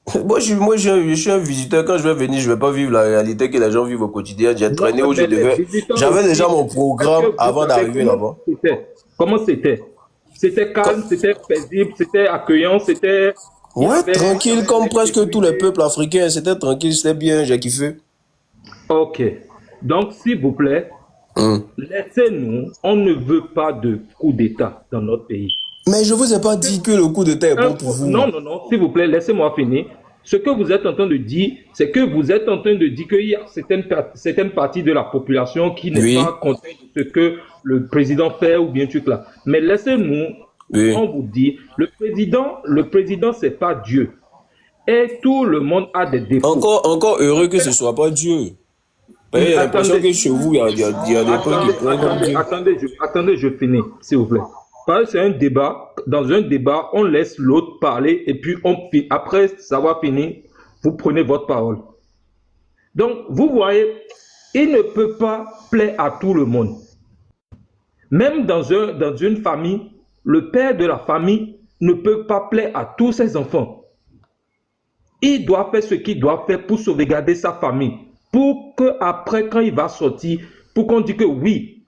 Je suis un visiteur. Quand je vais venir, je vais pas vivre la réalité que les gens vivent au quotidien. J'ai traîné où je mais les devais. visiteurs J'avais aussi, déjà mon est-ce programme que vous avant savez d'arriver là-bas. comment c'était? C'était calme, c'était paisible, c'était accueillant, c'était... Il y Ouais, avait tranquille, comme des presque tous les sécurités. peuples africains. C'était tranquille, c'était bien, j'ai kiffé. Ok. Donc, s'il vous plaît, laissez-nous, on ne veut pas de coup d'État dans notre pays. Mais je vous ai pas dit que le coup d'État est bon pour vous. Non, non, non, s'il vous plaît, laissez-moi finir. Ce que vous êtes en train de dire, c'est que vous êtes en train de dire qu'il y a certaines parties de la population qui n'est pas contente de ce que le président fait ou bien truc là. Mais laissez-nous, on vous dit, le président, c'est pas Dieu. Et tout le monde a des défauts. Encore heureux que ce soit pas Dieu. J'ai l'impression que chez vous, il y a des peuples qui prennent comme Dieu. Attendez, je finis, s'il vous plaît. Parce que c'est un débat. Dans un débat, on laisse l'autre parler et puis après savoir finir, vous prenez votre parole. Donc, vous voyez, il ne peut pas plaire à tout le monde. Même dans une famille, le père de la famille ne peut pas plaire à tous ses enfants. Il doit faire ce qu'il doit faire pour sauvegarder sa famille. Pour qu'après, quand il va sortir, pour qu'on dise que oui,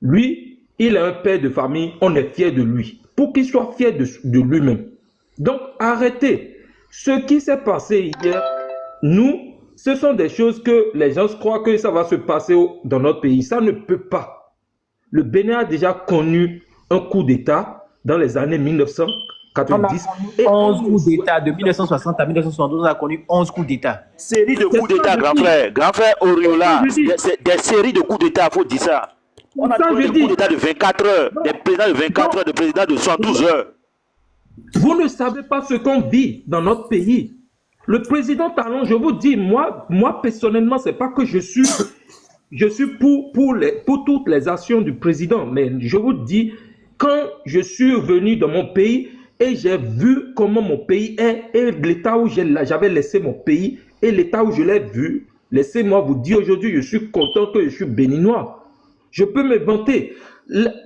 lui, il est un père de famille, on est fier de lui. Pour qu'il soit fier de lui-même. Donc, arrêtez. Ce qui s'est passé hier, nous, ce sont des choses que les gens croient que ça va se passer dans notre pays. Ça ne peut pas. Le Bénin a déjà connu un coup d'État dans les années 1990. On a connu 11 coups d'État. De 1960 à 1972, on a connu 11 coups d'État. Série de coups d'État, grand frère. Grand frère Oriola. Des séries de coups d'État, il faut dire ça. On a connu des coups d'État de 24 heures, des présidents de 24 heures, des présidents de 112 heures. Vous ne savez pas ce qu'on vit dans notre pays. Le président Talon, je vous dis, moi personnellement, c'est pas que je suis pour toutes les actions du président, mais je vous dis, quand je suis venu dans mon pays et j'ai vu comment mon pays est et l'état où j'avais laissé mon pays et l'état où je l'ai vu, laissez-moi vous dire aujourd'hui, je suis content que je suis béninois. Je peux me vanter.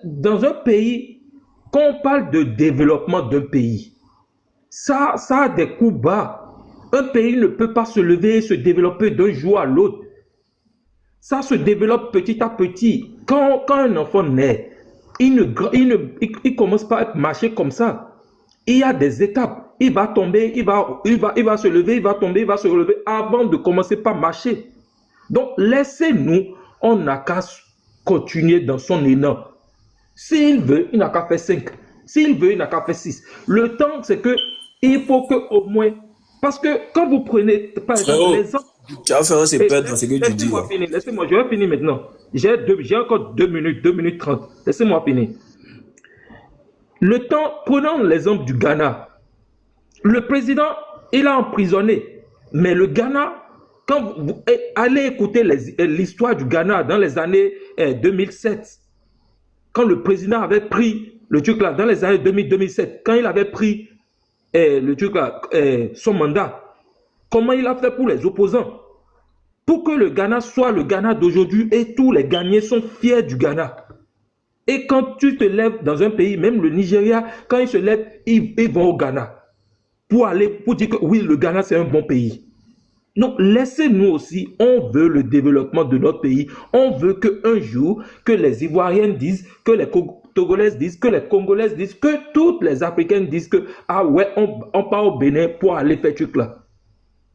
Dans un pays, quand on parle de développement d'un pays, ça a des coups bas. Un pays ne peut pas se lever et se développer d'un jour à l'autre. Ça se développe petit à petit. Quand un enfant naît, il ne commence pas à marcher comme ça. Il y a des étapes. Il va tomber, il va se lever, il va tomber, il va se relever avant de commencer par marcher. Donc, laissez-nous, on n'a qu'à continuer dans son élan. S'il veut, il n'a qu'à faire 5. S'il veut, il n'a qu'à faire 6. Le temps, c'est que il faut que au moins... Parce que quand vous prenez, par exemple, les gens... Tu vas faire c'est perdre dans ce que tu dis. Laissez-moi, je vais finir maintenant. J'ai encore 2 minutes 30. Laissez-moi finir. Le temps, prenons l'exemple du Ghana. Le président, il a emprisonné. Mais le Ghana, quand vous allez écouter l'histoire du Ghana dans les années 2007, quand le président avait pris le truc là, dans les années 2007, quand il avait pris le truc là, son mandat, comment il a fait pour les opposants? Pour que le Ghana soit le Ghana d'aujourd'hui et tous les Ghanaiens sont fiers du Ghana. Et quand tu te lèves dans un pays, même le Nigeria, quand ils se lèvent, ils vont au Ghana pour dire que oui, le Ghana c'est un bon pays. Donc, laissez-nous aussi, on veut le développement de notre pays. On veut qu'un jour, que les Ivoiriens disent, que les Togolaises disent, que les Congolaises disent, que toutes les Africaines disent que, ah ouais, on part au Bénin pour aller faire truc là.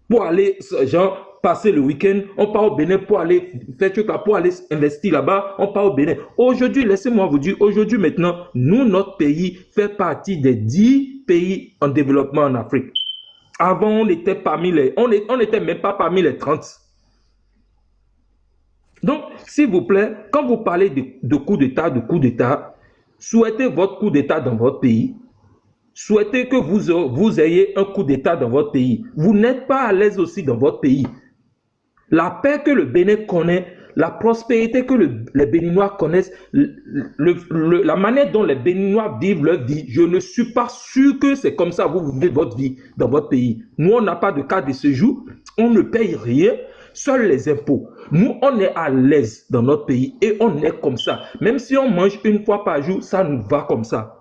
Pour aller, genre, passer le week-end, on part au Bénin pour aller faire truc là, pour aller investir là-bas, on part au Bénin. Aujourd'hui, laissez-moi vous dire, aujourd'hui maintenant, nous, notre pays fait partie des 10 pays en développement en Afrique. Avant, on était parmi on n'était même pas parmi les 30. Donc, s'il vous plaît, quand vous parlez de coup d'État, souhaitez votre coup d'État dans votre pays. Souhaitez que vous ayez un coup d'État dans votre pays. Vous n'êtes pas à l'aise aussi dans votre pays. La paix que le Bénin connaît, la prospérité que les Béninois connaissent, la manière dont les Béninois vivent leur vie, je ne suis pas sûr que c'est comme ça que vous vivez votre vie dans votre pays. Nous, on n'a pas de carte de séjour, on ne paye rien, seuls les impôts. Nous, on est à l'aise dans notre pays et on est comme ça. Même si on mange une fois par jour, ça nous va comme ça.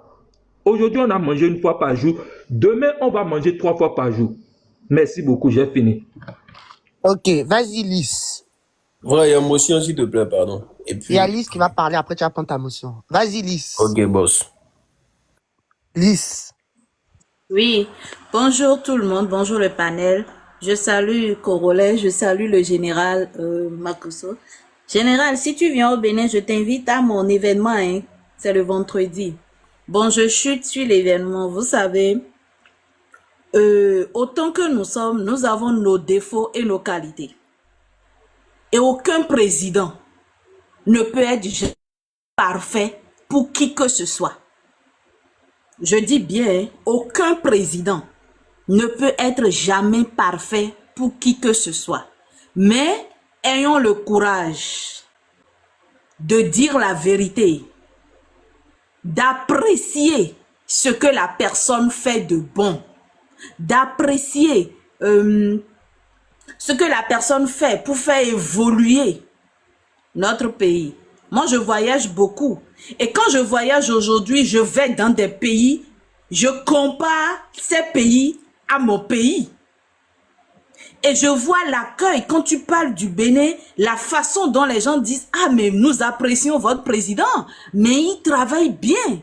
Aujourd'hui, on a mangé une fois par jour. Demain, on va manger 3 fois par jour. Merci beaucoup, j'ai fini. Ok, vas-y, Lys. Voilà, il y a motion, s'il te plaît, pardon. Et Il y a puis, Lys qui va parler, après tu vas prendre ta motion. Vas-y, Lys. ok, boss. Lys. Oui, bonjour tout le monde, bonjour le panel. Je salue Corolet, je salue le général Makoso. Général, si tu viens au Bénin, je t'invite à mon événement, hein. C'est le vendredi. Bon, je chute sur l'événement. Vous savez, autant que nous sommes, nous avons nos défauts et nos qualités. Et aucun président ne peut être parfait pour qui que ce soit. Je dis bien, aucun président ne peut être jamais parfait pour qui que ce soit. Mais ayons le courage de dire la vérité, d'apprécier ce que la personne fait de bon, d'apprécier ce que la personne fait pour faire évoluer notre pays. Moi, je voyage beaucoup. Et quand je voyage aujourd'hui, je vais dans des pays, je compare ces pays à mon pays. Et je vois l'accueil, quand tu parles du Bénin, la façon dont les gens disent « Ah, mais nous apprécions votre président, mais il travaille bien. »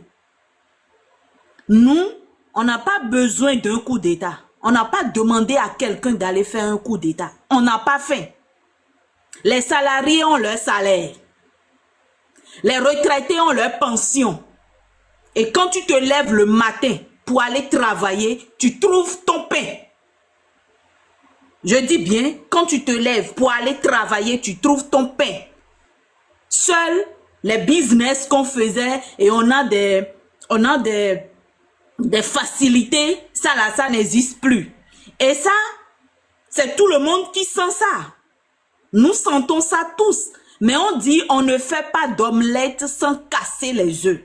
Nous, on n'a pas besoin d'un coup d'État. On n'a pas demandé à quelqu'un d'aller faire un coup d'État. On n'a pas fait. Les salariés ont leur salaire. Les retraités ont leur pension. Et quand tu te lèves le matin pour aller travailler, tu trouves ton pain. Je dis bien, quand tu te lèves pour aller travailler, tu trouves ton pain. Seuls les business qu'on faisait et on a des facilités, ça là, ça n'existe plus. Et ça, c'est tout le monde qui sent ça. Nous sentons ça tous. Mais on dit, on ne fait pas d'omelette sans casser les œufs.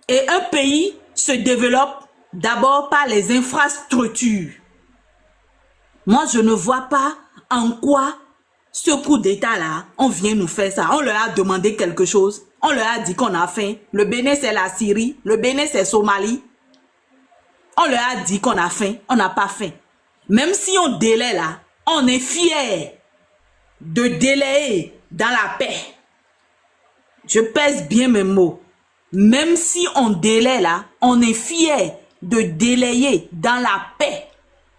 Et un pays se développe d'abord par les infrastructures. Moi, je ne vois pas en quoi ce coup d'État-là, on vient nous faire ça. On leur a demandé quelque chose. On leur a dit qu'on a faim. Le Bénin, c'est la Syrie. Le Bénin, c'est Somalie. On leur a dit qu'on a faim. On n'a pas faim. Même si on délaie là, on est fiers de délayer dans la paix. Je pèse bien mes mots. Même si on délaie là, on est fiers de délayer dans la paix.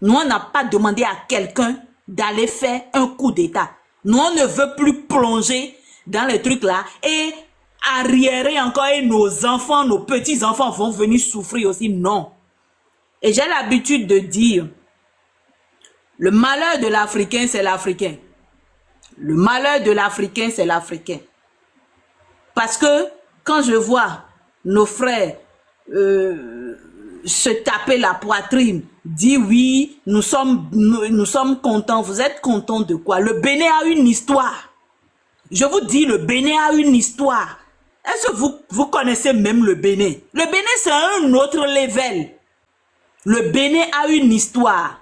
Nous, on n'a pas demandé à quelqu'un d'aller faire un coup d'État. Nous, on ne veut plus plonger dans les trucs là et arriérer encore et nos enfants, nos petits-enfants vont venir souffrir aussi. Non. Et j'ai l'habitude de dire, le malheur de l'Africain, c'est l'Africain. Le malheur de l'Africain, c'est l'Africain. Parce que quand je vois nos frères se taper la poitrine, dire oui, nous sommes contents. Vous êtes contents de quoi? Le Bénin a une histoire. Je vous dis, le Bénin a une histoire. Est-ce que vous connaissez même le Bénin? Le Bénin, c'est un autre level. Le Bénin a une histoire.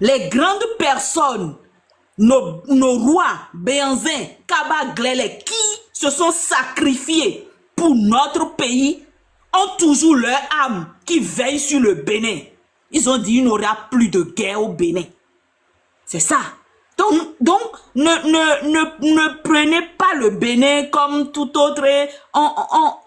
Les grandes personnes, nos rois, Béanzin, Kaba Glele, qui se sont sacrifiés pour notre pays, ont toujours leur âme qui veille sur le Bénin. Ils ont dit qu'il n'y aura plus de guerre au Bénin. C'est ça. Donc ne prenez pas le Bénin comme tout autre.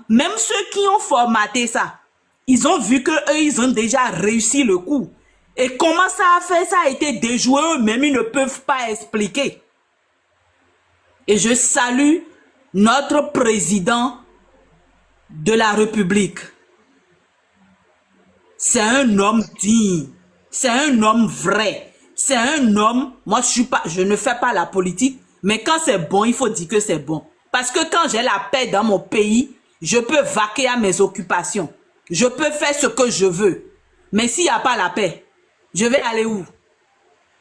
Même ceux qui ont formaté ça, ils ont vu qu'eux, ils ont déjà réussi le coup. Et comment ça a fait? Ça a été déjoué eux-mêmes, ils ne peuvent pas expliquer. Et je salue notre président de la République. C'est un homme digne. C'est un homme vrai. C'est un homme, moi je ne fais pas la politique, mais quand c'est bon, il faut dire que c'est bon. Parce que quand j'ai la paix dans mon pays, je peux vaquer à mes occupations. Je peux faire ce que je veux. Mais s'il n'y a pas la paix, je vais aller où?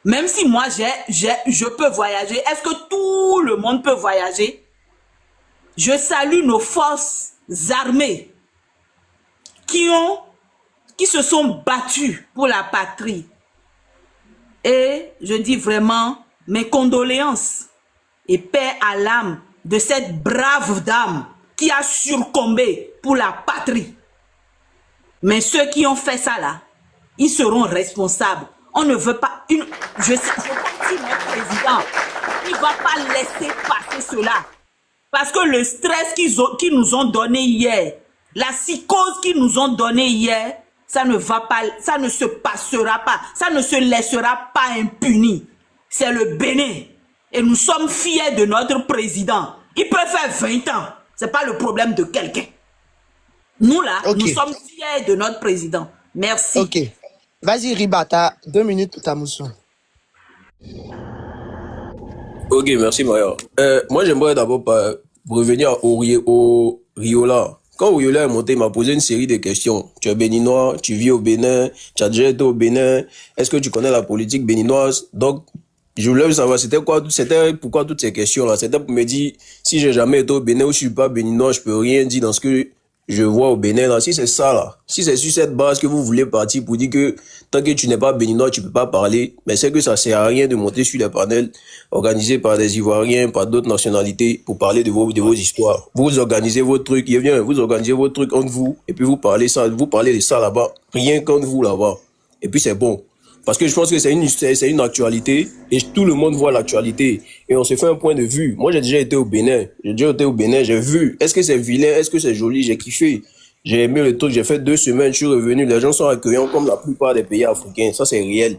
Même si moi, je peux voyager, est-ce que tout le monde peut voyager? Je salue nos forces armées qui se sont battues pour la patrie. Et je dis vraiment mes condoléances et paix à l'âme de cette brave dame qui a succombé pour la patrie. Mais ceux qui ont fait ça là, ils seront responsables. On ne veut pas une... Je pense que notre président, il ne va pas laisser passer cela. Parce que le stress qu'ils nous ont donné hier, la psychose qu'ils nous ont donné hier, ça ne va pas, ça ne se passera pas, ça ne se laissera pas impuni. C'est le Bénin. Et nous sommes fiers de notre président. Il peut faire 20 ans. Ce n'est pas le problème de quelqu'un. Nous là, nous sommes fiers de notre président. Merci. Ok. Vas-y, Riba, tu as 2 minutes pour ta motion. Ok, merci Maya. Moi, j'aimerais d'abord revenir au Riola. Quand Riola est monté, il m'a posé une série de questions. Tu es béninois, tu vis au Bénin, tu as déjà été au Bénin. Est-ce que tu connais la politique béninoise? Donc, je voulais savoir, c'était pourquoi toutes ces questions-là? C'était pour me dire, si j'ai jamais été au Bénin ou je suis pas béninois, je peux rien dire dans ce que je vois au Bénin, là. Si c'est ça, là, si c'est sur cette base que vous voulez partir pour dire que tant que tu n'es pas béninois, tu peux pas parler, mais c'est que ça sert à rien de monter sur les panels organisés par des Ivoiriens, par d'autres nationalités pour parler de vos histoires. Vous organisez vos trucs, vous organisez vos trucs entre vous, et puis vous parlez de ça là-bas, rien qu'entre vous là-bas. Et puis c'est bon. Parce que je pense que c'est une actualité et tout le monde voit l'actualité et on se fait un point de vue. Moi, j'ai déjà été au Bénin, j'ai vu. Est-ce que c'est vilain? Est-ce que c'est joli? J'ai kiffé. J'ai aimé le truc. J'ai fait 2 semaines, je suis revenu. Les gens sont accueillants comme la plupart des pays africains. Ça, c'est réel.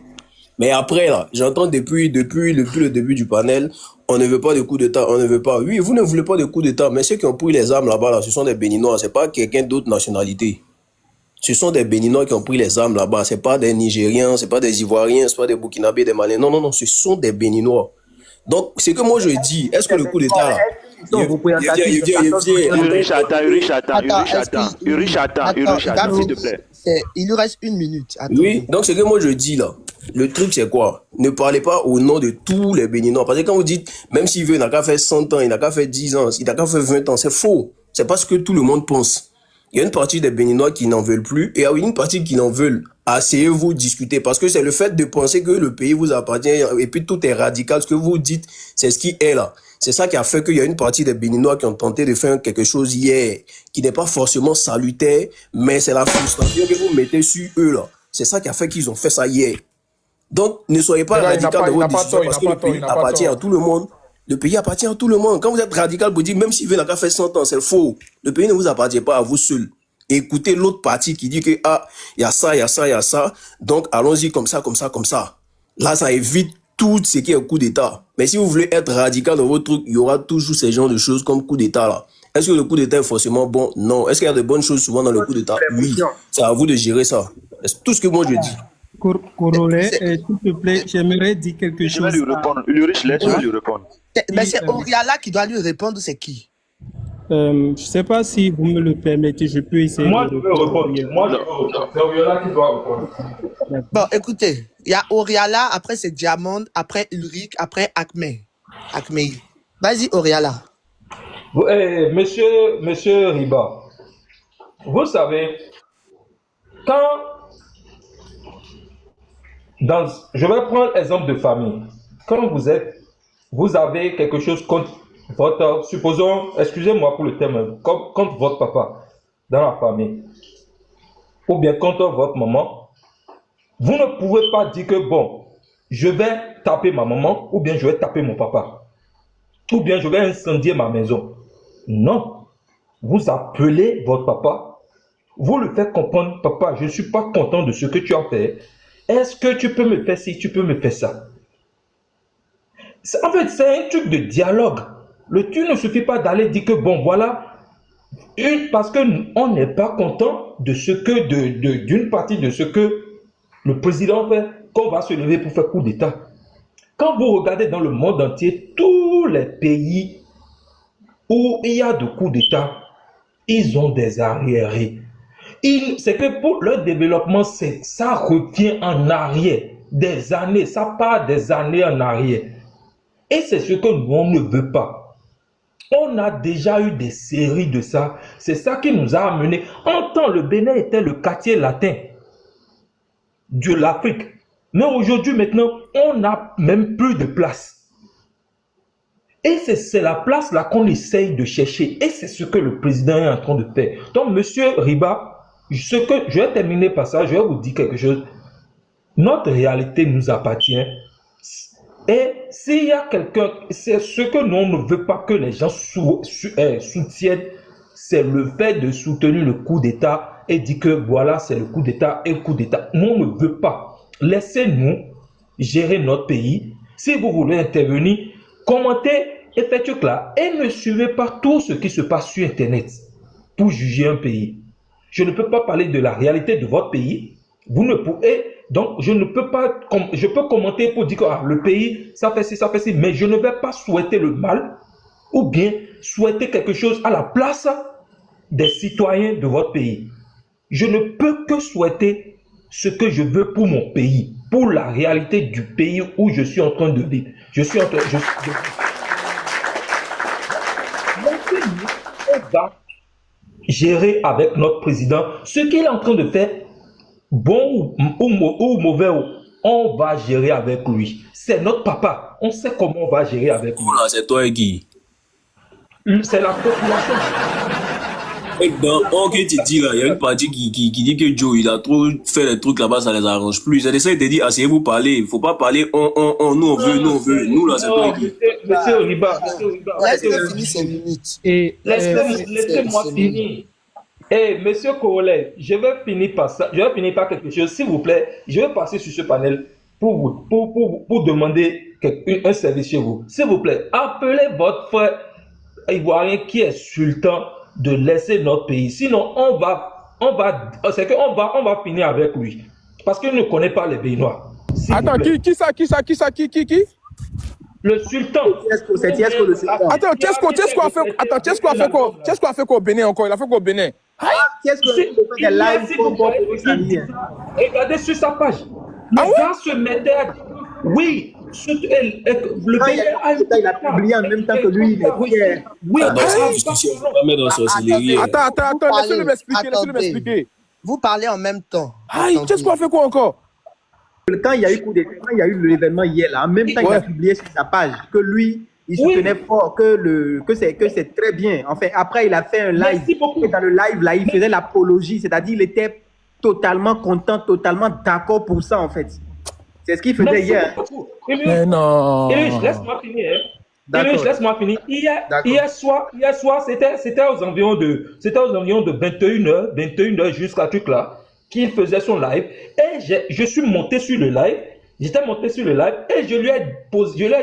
Mais après, là, j'entends depuis le début du panel, on ne veut pas de coup d'État, on ne veut pas. Oui, vous ne voulez pas de coup d'État, mais ceux qui ont pris les armes là-bas, là, ce sont des Béninois. C'est pas quelqu'un d'autre nationalité. Ce sont des Béninois qui ont pris les armes là-bas. C'est pas des Nigériens, c'est pas des Ivoiriens, c'est pas des Burkinabés, des Maliens. Non, ce sont des Béninois. Donc, c'est que moi je dis, est-ce que le coup d'État là... Uri, s'il te plaît. Il nous reste 1 minute. Attends. Oui, donc c'est que moi je dis là, le truc c'est quoi? Ne parlez pas au nom de tous les Béninois. Parce que quand vous dites, même s'il veut, il n'a qu'à faire 100 ans, il n'a qu'à faire 10 ans, il n'a qu'à faire 20 ans, c'est faux. C'est pas ce que tout le monde pense. Il y a une partie des Béninois qui n'en veulent plus et il y a une partie qui n'en veulent. Asseyez-vous, discutez. Parce que c'est le fait de penser que le pays vous appartient et puis tout est radical. Ce que vous dites, c'est ce qui est là. C'est ça qui a fait qu'il y a une partie des Béninois qui ont tenté de faire quelque chose hier, qui n'est pas forcément salutaire, mais c'est la frustration que vous mettez sur eux là. C'est ça qui a fait qu'ils ont fait ça hier. Donc, ne soyez pas radical dans vos décisions parce que le pays appartient à tout le monde. Le pays appartient à tout le monde. Quand vous êtes radical, vous dites, même s'il veut n'a qu'à faire 100 ans, c'est faux. Le pays ne vous appartient pas à vous seul. Écoutez l'autre partie qui dit que, il y a ça, il y a ça, il y a ça. Donc, allons-y comme ça, comme ça, comme ça. Là, ça évite tout ce qui est un coup d'État. Mais si vous voulez être radical dans votre truc, il y aura toujours ces genres de choses comme coup d'État là. Est-ce que le coup d'État est forcément bon? Non. Est-ce qu'il y a de bonnes choses souvent dans le coup d'État? Oui. C'est à vous de gérer ça. C'est tout ce que moi je dis. Korolé, s'il te plaît, j'aimerais dire quelque chose. Je vais lui répondre. Ulrich, laisse-moi lui répondre. Mais c'est Oriala qui doit lui répondre, c'est qui? Je ne sais pas si vous me le permettez, je peux essayer Moi, de je veux répondre. C'est Oriala qui doit répondre. Bon, écoutez, il y a Oriala, après c'est Diamond, après Ulrich, après Akmei. Vas-y, Oriala. Monsieur Riba, vous savez, je vais prendre l'exemple de famille. Quand vous avez quelque chose contre votre, supposons, excusez-moi pour le terme, contre votre papa dans la famille, ou bien contre votre maman, vous ne pouvez pas dire que bon, je vais taper ma maman, ou bien je vais taper mon papa, ou bien je vais incendier ma maison. Non, vous appelez votre papa, vous le faites comprendre, papa, je ne suis pas content de ce que tu as fait. Est-ce que tu peux me faire ci, tu peux me faire ça? En fait, c'est un truc de dialogue. Le truc ne suffit pas d'aller dire que bon, voilà, parce qu'on n'est pas content de ce que, d'une partie de ce que le président fait, qu'on va se lever pour faire coup d'État. Quand vous regardez dans le monde entier, tous les pays où il y a de coups d'État, ils ont des arriérés. C'est que pour leur développement, ça revient en arrière. Des années, ça part des années en arrière. Et c'est ce que nous, on ne veut pas. On a déjà eu des séries de ça. C'est ça qui nous a amené. En temps, le Bénin était le quartier latin de l'Afrique. Mais aujourd'hui, maintenant, on n'a même plus de place. Et c'est la place là qu'on essaye de chercher. Et c'est ce que le président est en train de faire. Donc, monsieur Riba, je vais terminer par ça. Je vais vous dire quelque chose. Notre réalité nous appartient. Et s'il y a quelqu'un, c'est ce que nous on ne veut pas que les gens soutiennent, c'est le fait de soutenir le coup d'État et dire que voilà, c'est le coup d'État et le coup d'État. Nous, on ne veut pas. Laissez-nous gérer notre pays. Si vous voulez intervenir, commentez et faites ce là. Et ne suivez pas tout ce qui se passe sur Internet pour juger un pays. Je ne peux pas parler de la réalité de votre pays. Vous ne pouvez... Donc, je ne peux pas... Je peux commenter pour dire que le pays, ça fait ci, mais je ne vais pas souhaiter le mal ou bien souhaiter quelque chose à la place des citoyens de votre pays. Je ne peux que souhaiter ce que je veux pour mon pays, pour la réalité du pays où je suis en train de vivre. On va gérer avec notre président ce qu'il est en train de faire, bon ou mauvais, on va gérer avec lui. C'est notre papa. On sait comment on va gérer avec lui. C'est toi et qui? C'est la population. Et dans on que tu dis là, il y a une partie qui dit que Joe, il a trop fait les trucs là-bas, ça les arrange plus. C'est ça, il te dit, asseyez-vous parler. Il ne faut pas parler, nous on veut. Nous là, c'est toi et qui. Monsieur Oriba, Laisse-le finir ses minutes. Laissez-moi finir. Monsieur Corolet, je vais finir par ça. Je vais finir par quelque chose. S'il vous plaît, je vais passer sur ce panel pour demander un service chez vous. S'il vous plaît, appelez votre frère ivoirien qui est sultan de laisser notre pays. Sinon, on va finir avec lui. Parce qu'il ne connaît pas les Béninois. Attends, qui ça? Le sultan. C'est Tiesco le sultan. Attends, Tiesco a fait quoi au Bénin encore? Il a fait quoi au Bénin? Regardez sur sa page. Le gars se mettait à dire oui. Le Bénin il a publié en même temps que lui, il est fier. Oui, attends, laissez-le m'expliquer. Vous parlez en même temps. Qu'est-ce qu'on a fait quoi encore? Quand il y a eu coup d'État, quand il y a eu l'événement hier, là, en même temps, il a publié sur sa page que lui, il soutenait fort que c'est très bien. Enfin, après, il a fait un live. Et dans le live, là, il faisait l'apologie, c'est-à-dire il était totalement content, totalement d'accord pour ça, en fait. C'est ce qu'il faisait hier. Mais non. Laisse-moi finir. Laisse-moi finir. Hier soir, c'était aux environs de 21h jusqu'à truc là, qu'il faisait son live. Et je suis monté sur le live. J'étais monté sur le live et je lui ai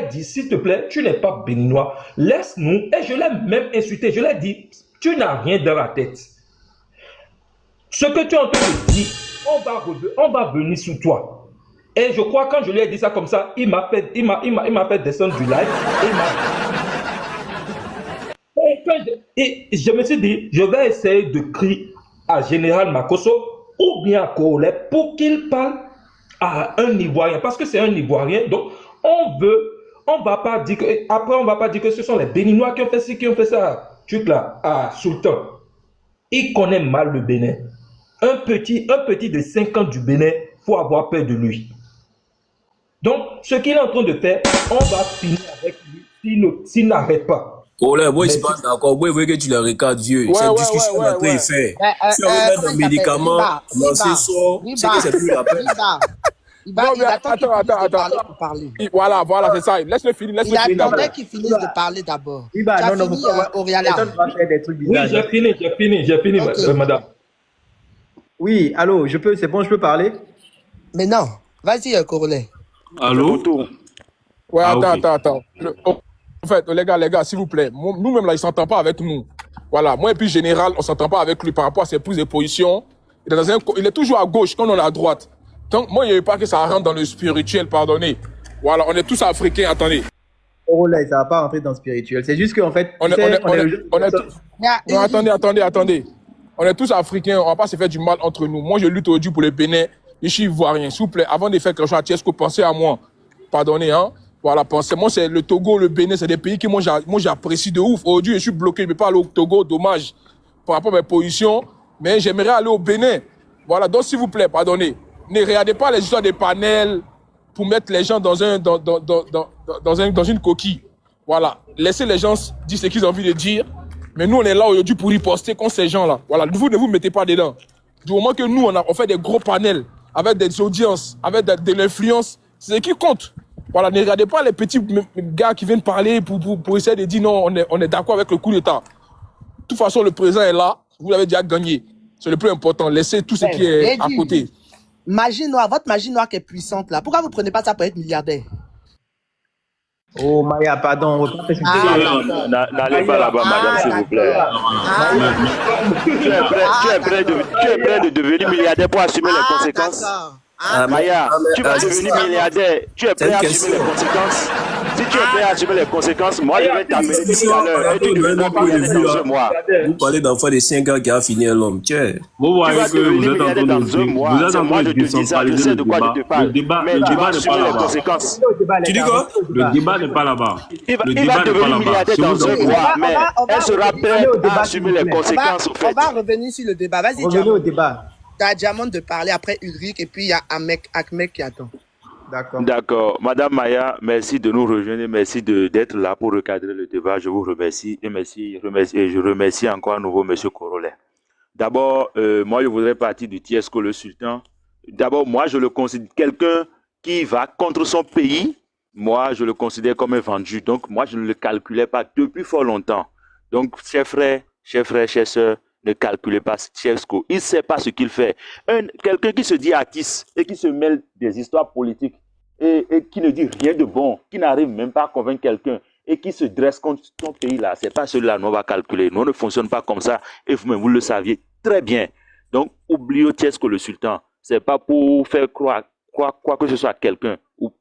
dit, s'il te plaît, tu n'es pas béninois. Laisse-nous. Et je l'ai même insulté. Je lui ai dit, tu n'as rien dans la tête. Ce que tu es en train de dire, on va venir sur toi. Et je crois quand je lui ai dit ça comme ça, il m'a fait descendre du live. Et je me suis dit, je vais essayer de crier à Général Makosso ou bien à Koolé pour qu'il parle à un Ivoirien. Parce que c'est un Ivoirien. Donc, on va pas dire que ce sont les Béninois qui ont fait ci, qui ont fait ça. Truc là, à Sultan. Il connaît mal le Bénin. Un petit de 5 ans du Bénin, il faut avoir peur de lui. Donc, ce qu'il est en train de faire, on va finir avec lui s'il n'arrête pas. Oh là, moi, je suis pas d'accord. Moi, je veux que tu le regardes, vieux. Cette discussion qu'on est en train de faire. Si on regarde un médicament, lancer sort, c'est que c'est plus la peine. Attends. Voilà, c'est ça. Laisse-le finir. Il attendait qu'il finisse de parler d'abord. Tu as fini, Oriala. Oui, j'ai fini, madame. Oui, allô, c'est bon, je peux parler? Mais non, vas-y, Corolet. Allô? Ouais, attends. En fait, les gars, s'il vous plaît, nous-mêmes là, il s'entend pas avec nous. Voilà, moi et puis Général, on s'entend pas avec lui par rapport à ses prises de position. Il est toujours à gauche quand on est à droite. Donc, moi, il n'y a pas que ça rentre dans le spirituel, pardonnez. Voilà, on est tous africains, attendez. Oh là, ça va pas rentrer dans le spirituel. C'est juste qu'en fait, attendez. On est tous africains, on va pas se faire du mal entre nous. Moi, je lutte aujourd'hui pour le Bénin. Je suis ivoirien, s'il vous plaît. Avant de faire quelque chose à Tiesco, pensez à moi. Pardonnez, hein. Voilà, pensez. Moi, c'est le Togo, le Bénin, c'est des pays que moi, j'apprécie de ouf. Aujourd'hui, je suis bloqué, je ne peux pas aller au Togo, dommage, par rapport à mes positions. Mais j'aimerais aller au Bénin. Voilà, donc s'il vous plaît, pardonnez. Ne regardez pas les histoires des panels pour mettre les gens dans une coquille. Voilà, laissez les gens dire ce qu'ils ont envie de dire. Mais nous, on est là aujourd'hui pour riposter contre ces gens-là. Voilà, vous ne vous mettez pas dedans. Du moment que nous, on fait des gros panels, avec des audiences, avec de l'influence, c'est ce qui compte. Voilà, ne regardez pas les petits gars qui viennent parler pour essayer de dire non, on est d'accord avec le coup d'État. De toute façon, le président est là, vous l'avez déjà gagné. C'est le plus important, laissez tout ce qui est à côté. Magie noire, votre magie noire qui est puissante là, pourquoi vous prenez pas ça pour être milliardaire? Oh Maya, pardon, on va pas faire N'allez pas là-bas, madame, s'il vous plaît. Tu es prêt de devenir milliardaire pour assumer les conséquences? Maya, tu vas devenir milliardaire. Tu es prêt à assumer les conséquences? Si tu es prêt à assumer les conséquences, moi je vais t'amener tout à l'heure et tu deviendras milliardaire dans un mois. Vous parlez d'enfant de 5 ans qui a fini un homme. Tiens. Vous voyez que vous êtes en train de c'est moi je te dis ça, je sais de quoi je te parle. Le débat Mais tu vas n'est assumer pas les là-bas. conséquences. Tu dis quoi? Le débat n'est pas là-bas. Il Le va débat n'est pas devenir là-bas. milliardaire C'est dans vous un autres. mois, mais elle sera prête à assumer les conséquences au fait. On va revenir sur le débat. Vas-y, Revenez au débat. T'as Diamond de parler, après Ulrich, et puis il y a Ahmed qui attend. D'accord. D'accord. Madame Maya, merci de nous rejoindre, merci d'être là pour recadrer le débat. Je vous remercie et je remercie encore à nouveau Monsieur Corolet. D'abord, moi je voudrais partir du Tiesco le Sultan. D'abord, moi je le considère quelqu'un qui va contre son pays. Moi, je le considère comme un vendu. Donc, moi, je ne le calculais pas depuis fort longtemps. Donc, chers frères, chers sœurs, ne calculez pas Tiesco. Il ne sait pas ce qu'il fait. Quelqu'un qui se dit artiste et qui se mêle des histoires politiques et qui ne dit rien de bon, qui n'arrive même pas à convaincre quelqu'un et qui se dresse contre ton pays là, c'est pas celui-là qu'on va calculer. Nous, on ne fonctionne pas comme ça et vous-même, vous le saviez très bien. Donc, oublions Tiesco le Sultan. C'est pas pour faire croire quoi que ce soit à quelqu'un.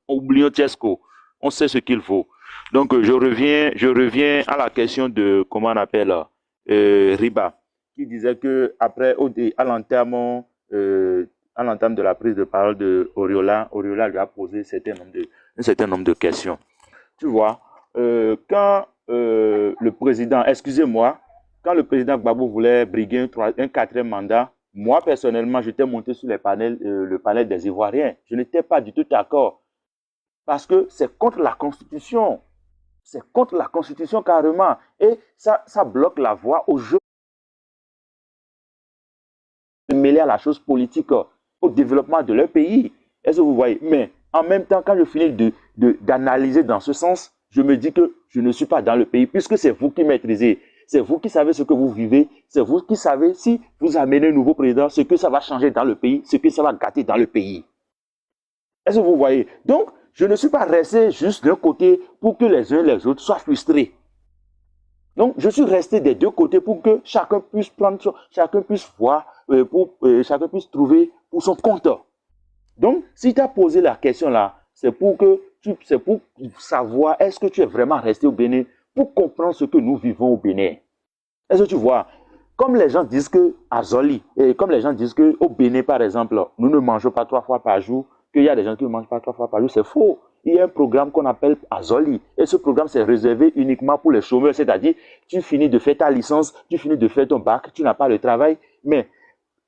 Oublions Tiesco. On sait ce qu'il vaut. Donc, je reviens à la question de, comment on appelle, Riba, qui disait que après, à l'entame de la prise de parole de Oriola lui a posé un certain nombre de questions. Tu vois, quand le président Gbagbo voulait briguer un quatrième mandat, moi personnellement, j'étais monté sur le panel des Ivoiriens. Je n'étais pas du tout d'accord. Parce que c'est contre la Constitution. C'est contre la Constitution carrément. Et ça bloque la voie aux jeunes de mêler à la chose politique, au développement de leur pays. Est-ce que vous voyez? Mais en même temps, quand je finis d'analyser dans ce sens, je me dis que je ne suis pas dans le pays, puisque c'est vous qui maîtrisez. C'est vous qui savez ce que vous vivez. C'est vous qui savez, si vous amenez un nouveau président, ce que ça va changer dans le pays, ce que ça va gâter dans le pays. Est-ce que vous voyez? Donc, je ne suis pas resté juste d'un côté pour que les uns et les autres soient frustrés. Donc, je suis resté des deux côtés pour que chacun puisse chacun puisse voir, chacun puisse trouver pour son compte. Donc, si tu as posé la question là, c'est pour savoir est-ce que tu es vraiment resté au Bénin pour comprendre ce que nous vivons au Bénin. Est-ce que tu vois? Comme les gens disent que à Zoli, et comme les gens disent qu'au Bénin, par exemple, nous ne mangeons pas 3 fois par jour, qu'il y a des gens qui ne mangent pas 3 fois par jour, c'est faux. Il y a un programme qu'on appelle Azoli. Et ce programme, c'est réservé uniquement pour les chômeurs. C'est-à-dire, tu finis de faire ta licence, tu finis de faire ton bac, tu n'as pas le travail. Mais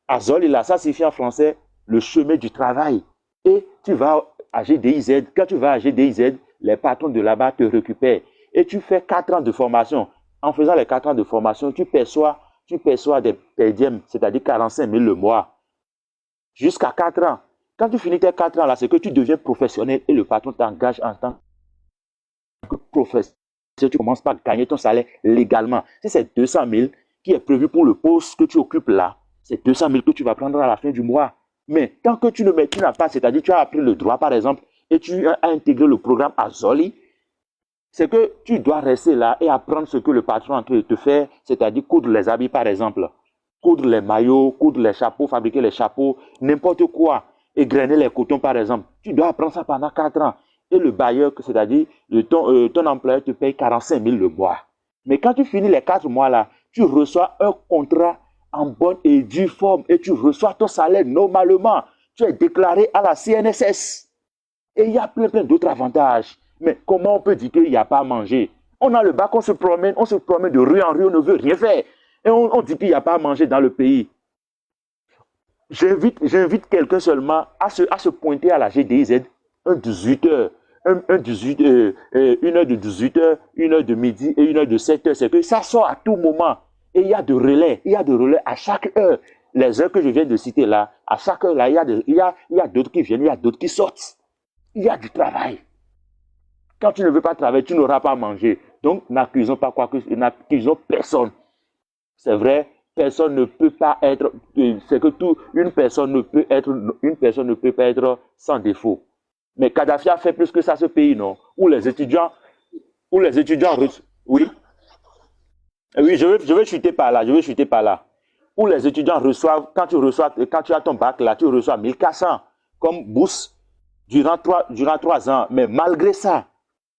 Azoli, là, ça signifie en français le chemin du travail. Et tu vas à GDIZ. Quand tu vas à GDIZ, les patrons de là-bas te récupèrent. Et tu fais 4 ans de formation. En faisant les 4 ans de formation, tu perçois des perdièmes, c'est-à-dire 45 000 le mois. Jusqu'à 4 ans. Quand tu finis tes 4 ans là, c'est que tu deviens professionnel et le patron t'engage en tant que professionnel. Tu commences par gagner ton salaire légalement. Si c'est 200 000 qui est prévu pour le poste que tu occupes là, c'est 200 000 que tu vas prendre à la fin du mois. Mais tant que tu n'as pas, c'est-à-dire tu as appris le droit par exemple, et tu as intégré le programme Azoli, c'est que tu dois rester là et apprendre ce que le patron est en train de te faire, c'est-à-dire coudre les habits par exemple, coudre les maillots, coudre les chapeaux, fabriquer les chapeaux, n'importe quoi. Égrener les cotons, par exemple. Tu dois apprendre ça pendant 4 ans. Et le bailleur, c'est-à-dire ton employeur te paye 45 000 le mois. Mais quand tu finis les 4 mois là, tu reçois un contrat en bonne et due forme et tu reçois ton salaire normalement. Tu es déclaré à la CNSS. Et il y a plein d'autres avantages. Mais comment on peut dire qu'il n'y a pas à manger? On a le bac, on se promène de rue en rue, on ne veut rien faire. Et on dit qu'il n'y a pas à manger dans le pays. J'invite quelqu'un seulement à se pointer à la GDIZ un 18h, une heure de 18h, une heure de midi et une heure de 7h. C'est que ça sort à tout moment. Et il y a de relais à chaque heure. les heures que je viens de citer là, à chaque heure là, il y a d'autres qui viennent, il y a d'autres qui sortent. Il y a du travail. Quand tu ne veux pas travailler, tu n'auras pas à manger. Donc, n'accusons pas n'accusons personne. C'est vrai, personne ne peut pas être, c'est que une personne ne peut pas être sans défaut. Mais Kadhafi a fait plus que ça ce pays, non? Où les étudiants oui. Oui, je vais chuter par là, Où les étudiants reçoivent, quand tu as ton bac là, tu reçois 1400 comme bourse durant 3 ans. Mais malgré ça,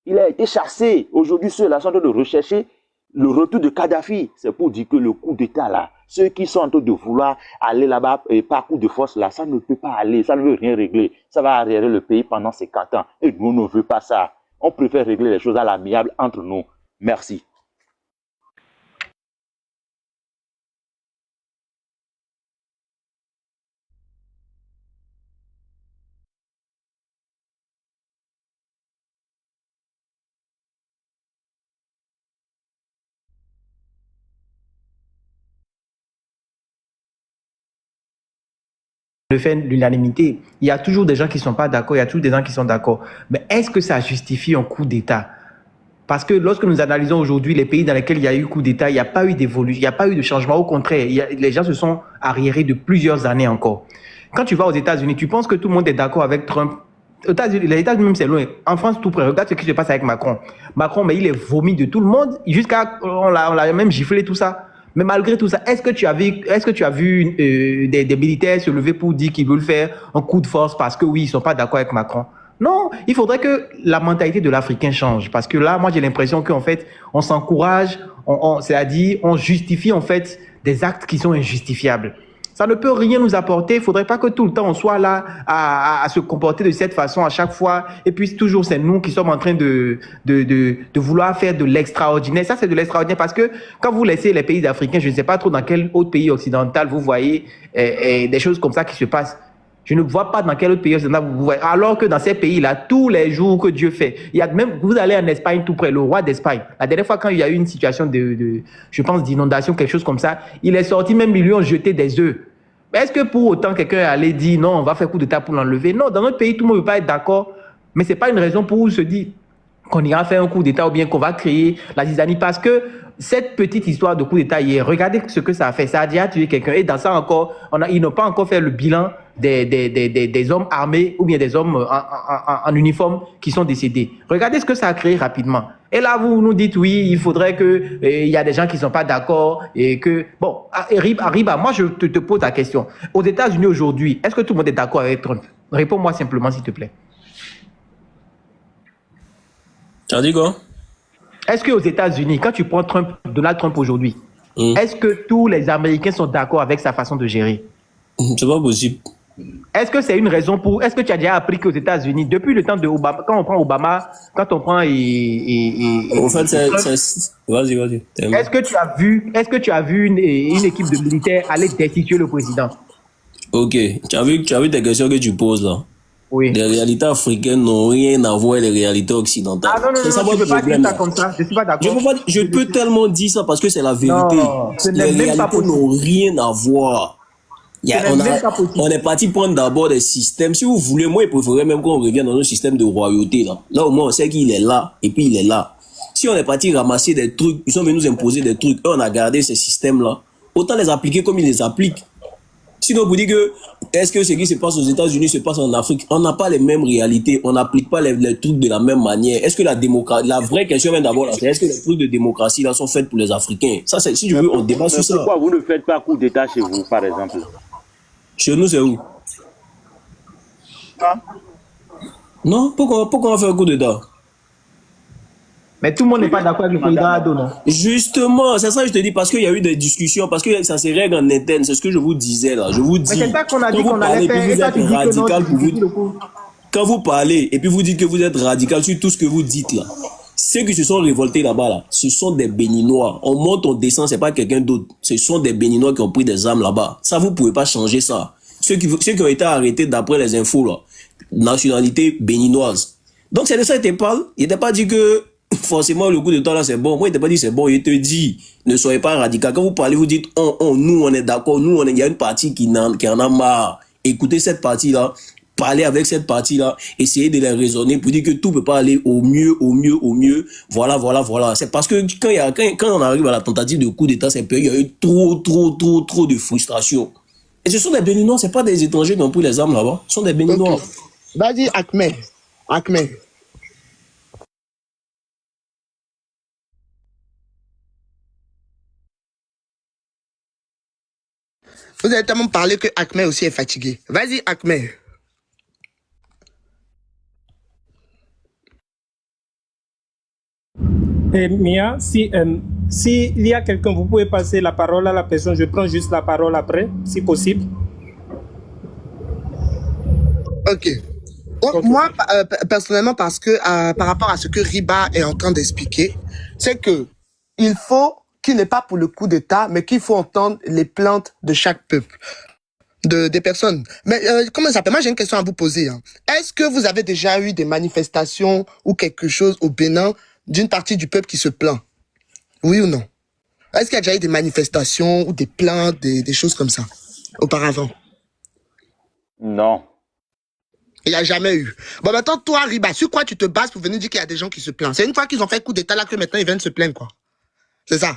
il a été chassé. Aujourd'hui, ceux-là sont en train de rechercher le retour de Kadhafi. C'est pour dire que le coup d'État là, ceux qui sont en train de vouloir aller là-bas par coup de force là, ça ne peut pas aller, ça ne veut rien régler. Ça va arriérer le pays pendant 50 ans. Et nous, on ne veut pas ça. On préfère régler les choses à l'amiable entre nous. Merci. Le fait l'unanimité, il y a toujours des gens qui ne sont pas d'accord, il y a toujours des gens qui sont d'accord. Mais est-ce que ça justifie un coup d'État? Parce que lorsque nous analysons aujourd'hui les pays dans lesquels il y a eu coup d'État, il n'y a pas eu d'évolution, il n'y a pas eu de changement. Au contraire, les gens se sont arriérés de plusieurs années encore. Quand tu vas aux États-Unis, tu penses que tout le monde est d'accord avec Trump? Les États-Unis même, c'est loin. En France, tout près. Regarde ce qui se passe avec Macron. Macron, mais il est vomi de tout le monde, jusqu'à on l'a même giflé tout ça. Mais malgré tout ça, est-ce que tu as vu des militaires se lever pour dire qu'ils veulent faire un coup de force parce que oui, ils sont pas d'accord avec Macron? Non, il faudrait que la mentalité de l'Africain change. Parce que là, moi, j'ai l'impression qu'en fait, on s'encourage, c'est-à-dire, on justifie en fait des actes qui sont injustifiables. Ça ne peut rien nous apporter. Il ne faudrait pas que tout le temps on soit là à se comporter de cette façon à chaque fois. Et puis toujours c'est nous qui sommes en train de vouloir faire de l'extraordinaire. Ça c'est de l'extraordinaire parce que quand vous laissez les pays africains, je ne sais pas trop dans quel autre pays occidental vous voyez des choses comme ça qui se passent. Je ne vois pas dans quel autre pays occidental vous voyez. Alors que dans ces pays-là, tous les jours que Dieu fait, il y a même, vous allez en Espagne tout près, le roi d'Espagne. La dernière fois quand il y a eu une situation je pense, d'inondation, quelque chose comme ça, il est sorti même, ils lui ont jeté des œufs. Mais est-ce que pour autant quelqu'un allait dire non, on va faire coup d'État pour l'enlever? Non, dans notre pays, tout le monde ne veut pas être d'accord. Mais ce n'est pas une raison pour se dire qu'on ira faire un coup d'État ou bien qu'on va créer la zizanie. Parce que cette petite histoire de coup d'État hier, regardez ce que ça a fait. Ça a déjà tué quelqu'un. Et dans ça encore, ils n'ont pas encore fait le bilan des hommes armés ou bien des hommes en uniforme qui sont décédés. Regardez ce que ça a créé rapidement. Et là, vous nous dites, oui, il faudrait il y a des gens qui ne sont pas d'accord et que... Bon, Arriba, moi, je te pose la question. Aux États-Unis aujourd'hui, est-ce que tout le monde est d'accord avec Trump? Réponds-moi simplement, s'il te plaît. Tu as dit quoi? Est-ce qu'aux États-Unis, quand tu prends Donald Trump aujourd'hui, est-ce que tous les Américains sont d'accord avec sa façon de gérer? C'est pas possible. Est-ce que c'est une raison pour... Est-ce que tu as déjà appris qu'aux États-Unis, depuis le temps de Obama, quand on prend Obama, quand on prend... En fait, Vas-y. Est-ce que tu as vu une équipe de militaires aller destituer le président? Ok. Tu as vu tes questions que tu poses là? Oui. Les réalités africaines n'ont rien à voir avec les réalités occidentales. Ah non, je ne peux pas dire ça comme ça. Je ne suis pas d'accord. Je peux tellement dire ça parce que c'est la vérité. Non, les réalités n'ont rien à voir. On est parti prendre d'abord des systèmes. Si vous voulez, moi, je préférerais même qu'on revienne dans un système de royauté. Là, au moins, on sait qu'il est là et puis il est là. Si on est parti ramasser des trucs, ils sont venus nous imposer des trucs, et on a gardé ces systèmes-là, autant les appliquer comme ils les appliquent. Sinon, vous dites que, est-ce que ce qui se passe aux États-Unis se passe en Afrique? On n'a pas les mêmes réalités, on n'applique pas les trucs de la même manière. Est-ce que la vraie question vient d'abord là, c'est est-ce que les trucs de démocratie là sont faits pour les Africains? Ça, c'est, si tu veux, on débat sur ça. Pourquoi vous ne faites pas coup d'État chez vous, par exemple? Chez nous, c'est où? Non, pourquoi on fait un coup d'État? Mais tout le monde n'est pas d'accord avec le président Ado, non? Justement, c'est ça que je te dis, parce qu'il y a eu des discussions, parce que ça se règle en interne, c'est ce que je vous disais là. Je vous dis. Mais c'est ça qu'on a dit qu'on allait faire, et toi tu dis que non, quand vous parlez, et puis vous dites que vous êtes radical sur tout ce que vous dites là, ceux qui se sont révoltés là-bas là, ce sont des Béninois. On monte, on descend, c'est pas quelqu'un d'autre. Ce sont des Béninois qui ont pris des armes là-bas. Ça, vous pouvez pas changer ça. Ceux qui ont été arrêtés d'après les infos là, nationalité béninoise. Donc c'est de ça qu'il te parle. Il t'a pas dit que forcément le coup de temps là c'est bon. Moi, il t'a pas dit c'est bon. Il te dit, ne soyez pas radical. Quand vous parlez, vous dites, nous, on est d'accord. Nous, il y a une partie qui en a marre. Écoutez cette partie-là. Parler avec cette partie-là, essayer de les raisonner pour dire que tout peut pas aller au mieux. Voilà. C'est parce que quand on arrive à la tentative de coup d'État, c'est qu'il y a eu trop de frustration. Et ce sont des Béninois, c'est pas des étrangers qui ont pris les armes là-bas. Ce sont des Béninois. Okay. Vas-y, Ahmed. Vous avez tellement parlé que Ahmed aussi est fatigué. Vas-y, Ahmed. Mia, s'il y a quelqu'un, vous pouvez passer la parole à la personne. Je prends juste la parole après, si possible. Ok. Donc moi, personnellement, parce que par rapport à ce que Riba est en train d'expliquer, c'est que il faut qu'il n'est pas pour le coup d'État, mais qu'il faut entendre les plaintes de chaque peuple, des personnes. Mais comment ça s'appelle? Moi, j'ai une question à vous poser. Hein. Est-ce que vous avez déjà eu des manifestations ou quelque chose au Bénin d'une partie du peuple qui se plaint? Oui ou non? Est-ce qu'il y a déjà eu des manifestations ou des plaintes, des choses comme ça, auparavant? Non. Il n'y a jamais eu. Bon, maintenant, toi, Riba, sur quoi tu te bases pour venir dire qu'il y a des gens qui se plaignent? C'est une fois qu'ils ont fait coup d'État là que maintenant ils viennent se plaindre, quoi. C'est ça.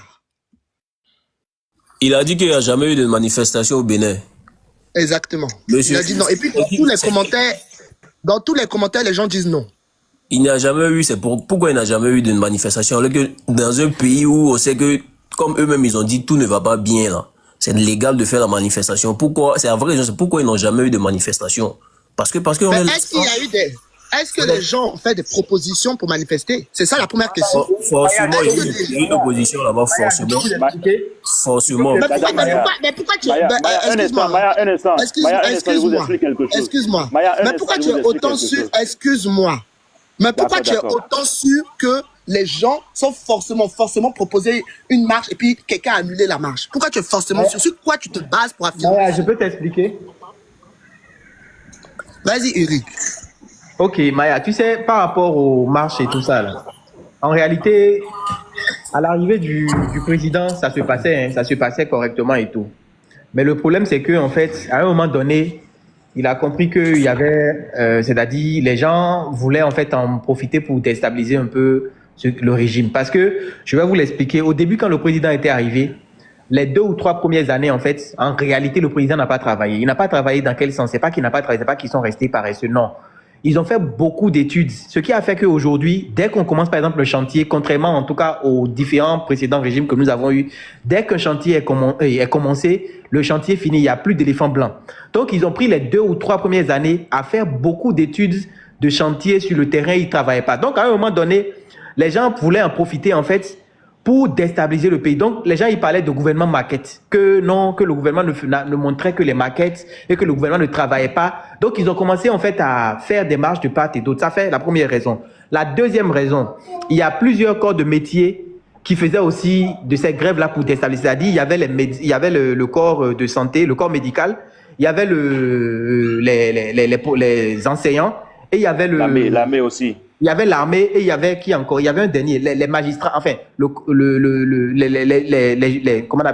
Il a dit qu'il n'y a jamais eu de manifestation au Bénin. Exactement. Monsieur, il a dit non. Et puis, dans tous les commentaires, les gens disent non. Il n'y a jamais eu, pourquoi il n'y a jamais eu de manifestation? Alors que dans un pays où on sait que, comme eux-mêmes, ils ont dit, tout ne va pas bien, là. C'est légal de faire la manifestation. Pourquoi? C'est la vraie raison, c'est pourquoi ils n'ont jamais eu de manifestation. Parce que est-ce qu'il y a eu est-ce que les gens ont fait des propositions pour manifester? C'est ça la première question. Forcément, il y a eu une opposition là-bas, forcément. Forcément. Mais pourquoi tu excuse-moi. Mais pourquoi tu es autant sûr, excuse-moi. Mais pourquoi tu es autant sûr que les gens sont forcément proposé une marche et puis quelqu'un a annulé la marche? Pourquoi tu es forcément sûr? Sur quoi tu te bases pour affirmer? Je peux t'expliquer. Vas-y, Eric. Ok, Maya, tu sais, par rapport aux marches et tout ça, là, en réalité, à l'arrivée du président, ça se passait correctement et tout. Mais le problème, c'est que, en fait, à un moment donné, il a compris qu'il y avait, c'est-à-dire, les gens voulaient en fait en profiter pour déstabiliser un peu le régime. Parce que, je vais vous l'expliquer, au début, quand le président était arrivé, les 2 ou 3 premières années, en fait, en réalité, le président n'a pas travaillé. Il n'a pas travaillé dans quel sens? C'est pas qu'il n'a pas travaillé, c'est pas qu'ils sont restés paresseux, non. Ils ont fait beaucoup d'études, ce qui a fait qu'aujourd'hui, dès qu'on commence par exemple le chantier, contrairement en tout cas aux différents précédents régimes que nous avons eus, dès qu'un chantier est commencé, le chantier finit, il n'y a plus d'éléphant blanc. Donc ils ont pris les 2 ou 3 premières années à faire beaucoup d'études de chantier sur le terrain, ils ne travaillaient pas. Donc à un moment donné, les gens voulaient en profiter en fait pour déstabiliser le pays. Donc, les gens, ils parlaient de gouvernement maquette. Que non, que le gouvernement ne montrait que les maquettes et que le gouvernement ne travaillait pas. Donc, ils ont commencé, en fait, à faire des marches de part et d'autre. Ça fait la première raison. La deuxième raison, il y a plusieurs corps de métier qui faisaient aussi de ces grèves-là pour déstabiliser. C'est-à-dire, il y avait le corps de santé, le corps médical, il y avait les enseignants et il y avait l'armée aussi. Il y avait l'armée et il y avait qui encore? Il y avait un dernier, les magistrats, enfin,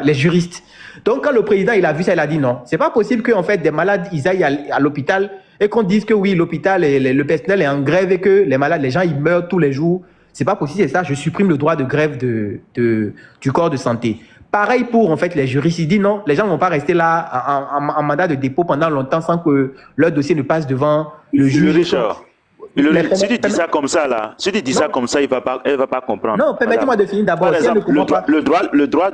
les juristes. Donc, quand le président, il a vu ça, il a dit non. C'est pas possible qu'en fait, des malades, ils aillent à l'hôpital et qu'on dise que oui, l'hôpital et le personnel est en grève et que les malades, les gens, ils meurent tous les jours. C'est pas possible, c'est ça. Je supprime le droit de grève du corps de santé. Pareil pour, en fait, les juristes. Ils disent non, les gens ne vont pas rester là en mandat de dépôt pendant longtemps sans que leur dossier ne passe devant le juge. Richard. Si tu dis ça comme ça, là, si tu dis ça comme ça, elle va pas comprendre. Non, permettez-moi de finir d'abord. Par exemple, le droit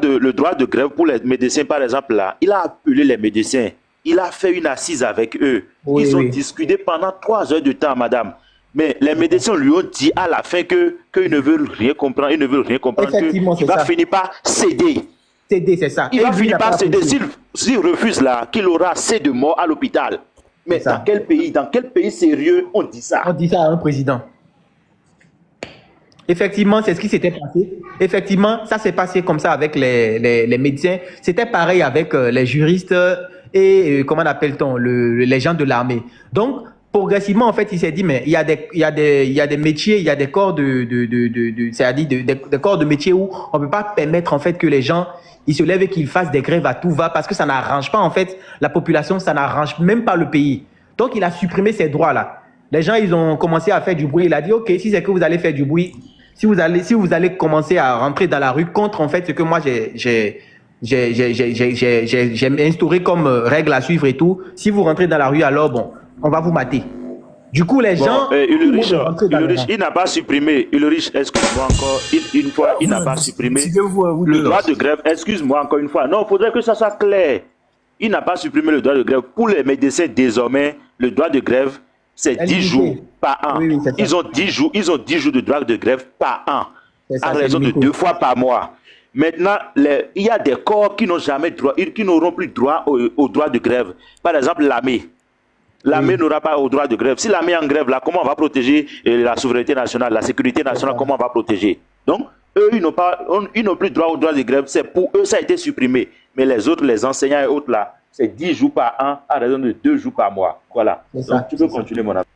de grève pour les médecins, par exemple, là, il a appelé les médecins. Il a fait une assise avec eux. Oui, Ils ont discuté pendant 3 heures de temps, madame. Mais les médecins lui ont dit à la fin qu'ils ne veulent rien comprendre. Ils ne veulent rien comprendre. Effectivement, il va finir par céder. Céder, c'est ça. Il va finir par céder. S'il refuse là, qu'il aura assez de morts à l'hôpital. Mais dans quel pays sérieux on dit ça? On dit ça à un président. Effectivement, c'est ce qui s'était passé. Effectivement, ça s'est passé comme ça avec les médecins. C'était pareil avec les juristes et, comment appelle-t-on, les gens de l'armée. Donc, progressivement, en fait, il s'est dit, mais il y a des métiers, il y a des corps c'est-à-dire des corps de métiers où on ne peut pas permettre, en fait, que les gens, ils se lèvent et qu'ils fassent des grèves à tout va parce que ça n'arrange pas, en fait, la population, ça n'arrange même pas le pays. Donc, il a supprimé ces droits-là. Les gens, ils ont commencé à faire du bruit. Il a dit, OK, si c'est que vous allez faire du bruit, si vous allez commencer à rentrer dans la rue contre, en fait, ce que moi, j'ai instauré comme règle à suivre et tout, si vous rentrez dans la rue, alors, bon, on va vous mater. Du coup, les gens... Ulrich, il n'a pas supprimé. Ulrich, excuse-moi encore une fois, il n'a pas supprimé le droit de grève. Excuse-moi encore une fois. Non, il faudrait que ça soit clair. Il n'a pas supprimé le droit de grève. Pour les médecins, désormais, le droit de grève, c'est 10 jours par an. Oui, ils ont 10 jours de droit de grève par an, à raison de 2 fois par mois. Maintenant, il y a des corps qui n'ont jamais droit, qui n'auront plus droit au droit de grève. Par exemple, l'armée. L'armée n'aura pas au droit de grève. Si l'armée est en grève, là, comment on va protéger la souveraineté nationale, la sécurité nationale, comment on va protéger? Donc, eux, ils n'ont plus droit au droit de grève. C'est pour eux, ça a été supprimé. Mais les autres, les enseignants et autres, là, c'est 10 jours par an à raison de 2 jours par mois. Voilà. Donc, tu peux continuer, mon ami.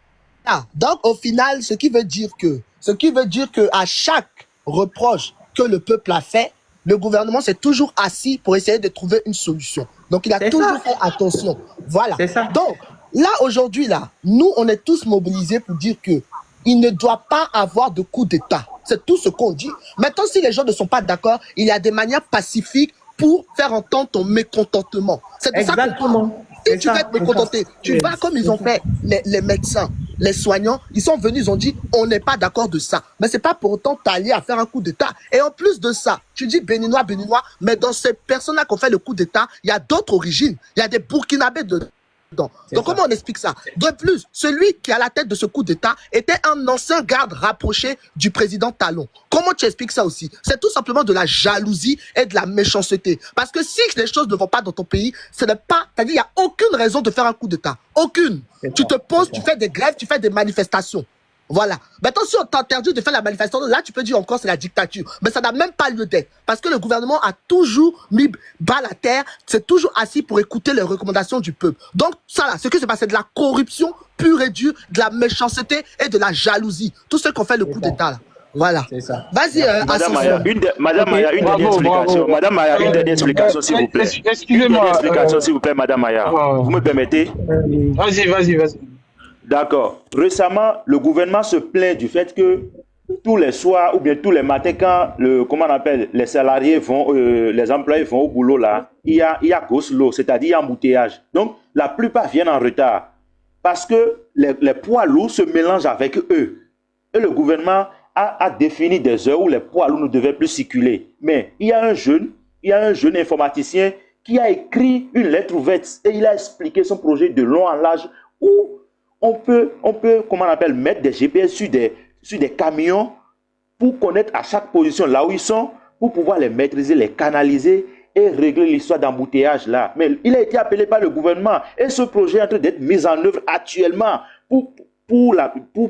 Donc, au final, ce qui veut dire que à chaque reproche que le peuple a fait, le gouvernement s'est toujours assis pour essayer de trouver une solution. Donc, il a toujours fait attention. Voilà. Donc, là, aujourd'hui, là, nous, on est tous mobilisés pour dire que il ne doit pas avoir de coup d'État. C'est tout ce qu'on dit. Maintenant, si les gens ne sont pas d'accord, il y a des manières pacifiques pour faire entendre ton mécontentement. C'est de ça qu'on... Si tu veux être mécontenté, tu vas comme ils ont fait les médecins, les soignants, ils sont venus, ils ont dit, on n'est pas d'accord de ça. Mais c'est pas pour autant t'allier à faire un coup d'État. Et en plus de ça, tu dis béninois, mais dans ces personnes-là qui ont fait le coup d'État, il y a d'autres origines. Il y a des Burkinabés dedans. Donc, comment on explique ça? De plus, celui qui est à la tête de ce coup d'État était un ancien garde rapproché du président Talon. Comment tu expliques ça aussi? C'est tout simplement de la jalousie et de la méchanceté. Parce que si les choses ne vont pas dans ton pays, ce n'est pas, c'est-à-dire, il n'y a aucune raison de faire un coup d'État. Aucune. Tu te poses, tu fais des grèves, tu fais des manifestations. Voilà. Maintenant, si on t'interdit de faire la manifestation, là, tu peux dire encore c'est la dictature. Mais ça n'a même pas lieu d'être. Parce que le gouvernement a toujours mis bas la terre, c'est toujours assis pour écouter les recommandations du peuple. Donc, ça là, ce qui se passe, c'est de la corruption pure et dure, de la méchanceté et de la jalousie. Tout ce qu'on fait le coup d'État là. Voilà. C'est ça. Vas-y, Madame Maya, une dernière explication. Madame Maya, une dernière explication, s'il vous plaît. Excusez-moi. Une dernière explication, s'il vous plaît, Madame Maya. Vous me permettez? Vas-y. D'accord. Récemment, le gouvernement se plaint du fait que tous les soirs ou bien tous les matins, quand les salariés vont, les employés vont au boulot là, il y a go-slow, c'est-à-dire il y a embouteillage. Donc, la plupart viennent en retard parce que les poids lourds se mélangent avec eux. Et le gouvernement a défini des heures où les poids lourds ne devaient plus circuler. Mais il y a un jeune informaticien qui a écrit une lettre ouverte et il a expliqué son projet de long en large où on peut mettre des GPS sur des camions pour connaître à chaque position là où ils sont, pour pouvoir les maîtriser, les canaliser et régler l'histoire d'embouteillage là. Mais il a été appelé par le gouvernement et ce projet est en train d'être mis en œuvre actuellement pour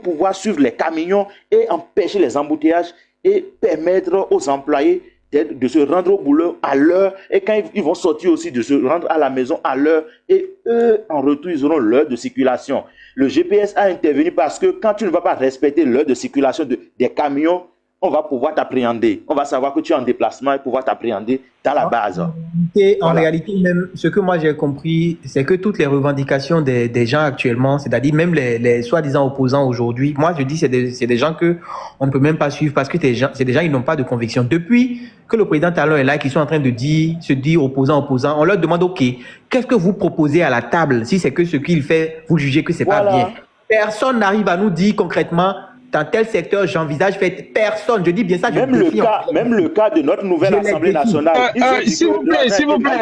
pouvoir suivre les camions et empêcher les embouteillages et permettre aux employés de se rendre au boulot à l'heure et quand ils vont sortir aussi de se rendre à la maison à l'heure et eux en retour ils auront l'heure de circulation. Le GPS a intervenu parce que quand tu ne vas pas respecter l'heure de circulation des camions, on va pouvoir t'appréhender. On va savoir que tu es en déplacement et pouvoir t'appréhender dans la base. Et en réalité, même ce que moi j'ai compris, c'est que toutes les revendications des gens actuellement, c'est-à-dire même les soi-disant opposants aujourd'hui, moi je dis c'est des gens que on ne peut même pas suivre parce que c'est des gens qui n'ont pas de conviction. Depuis que le président Talon est là, qui sont en train de se dire opposants, on leur demande ok, qu'est-ce que vous proposez à la table si c'est que ce qu'il fait, vous jugez que c'est pas bien. Personne n'arrive à nous dire concrètement. Dans tel secteur, j'envisage faire personne. Je dis bien ça. Même le cas de notre nouvelle Assemblée nationale. S'il vous plaît,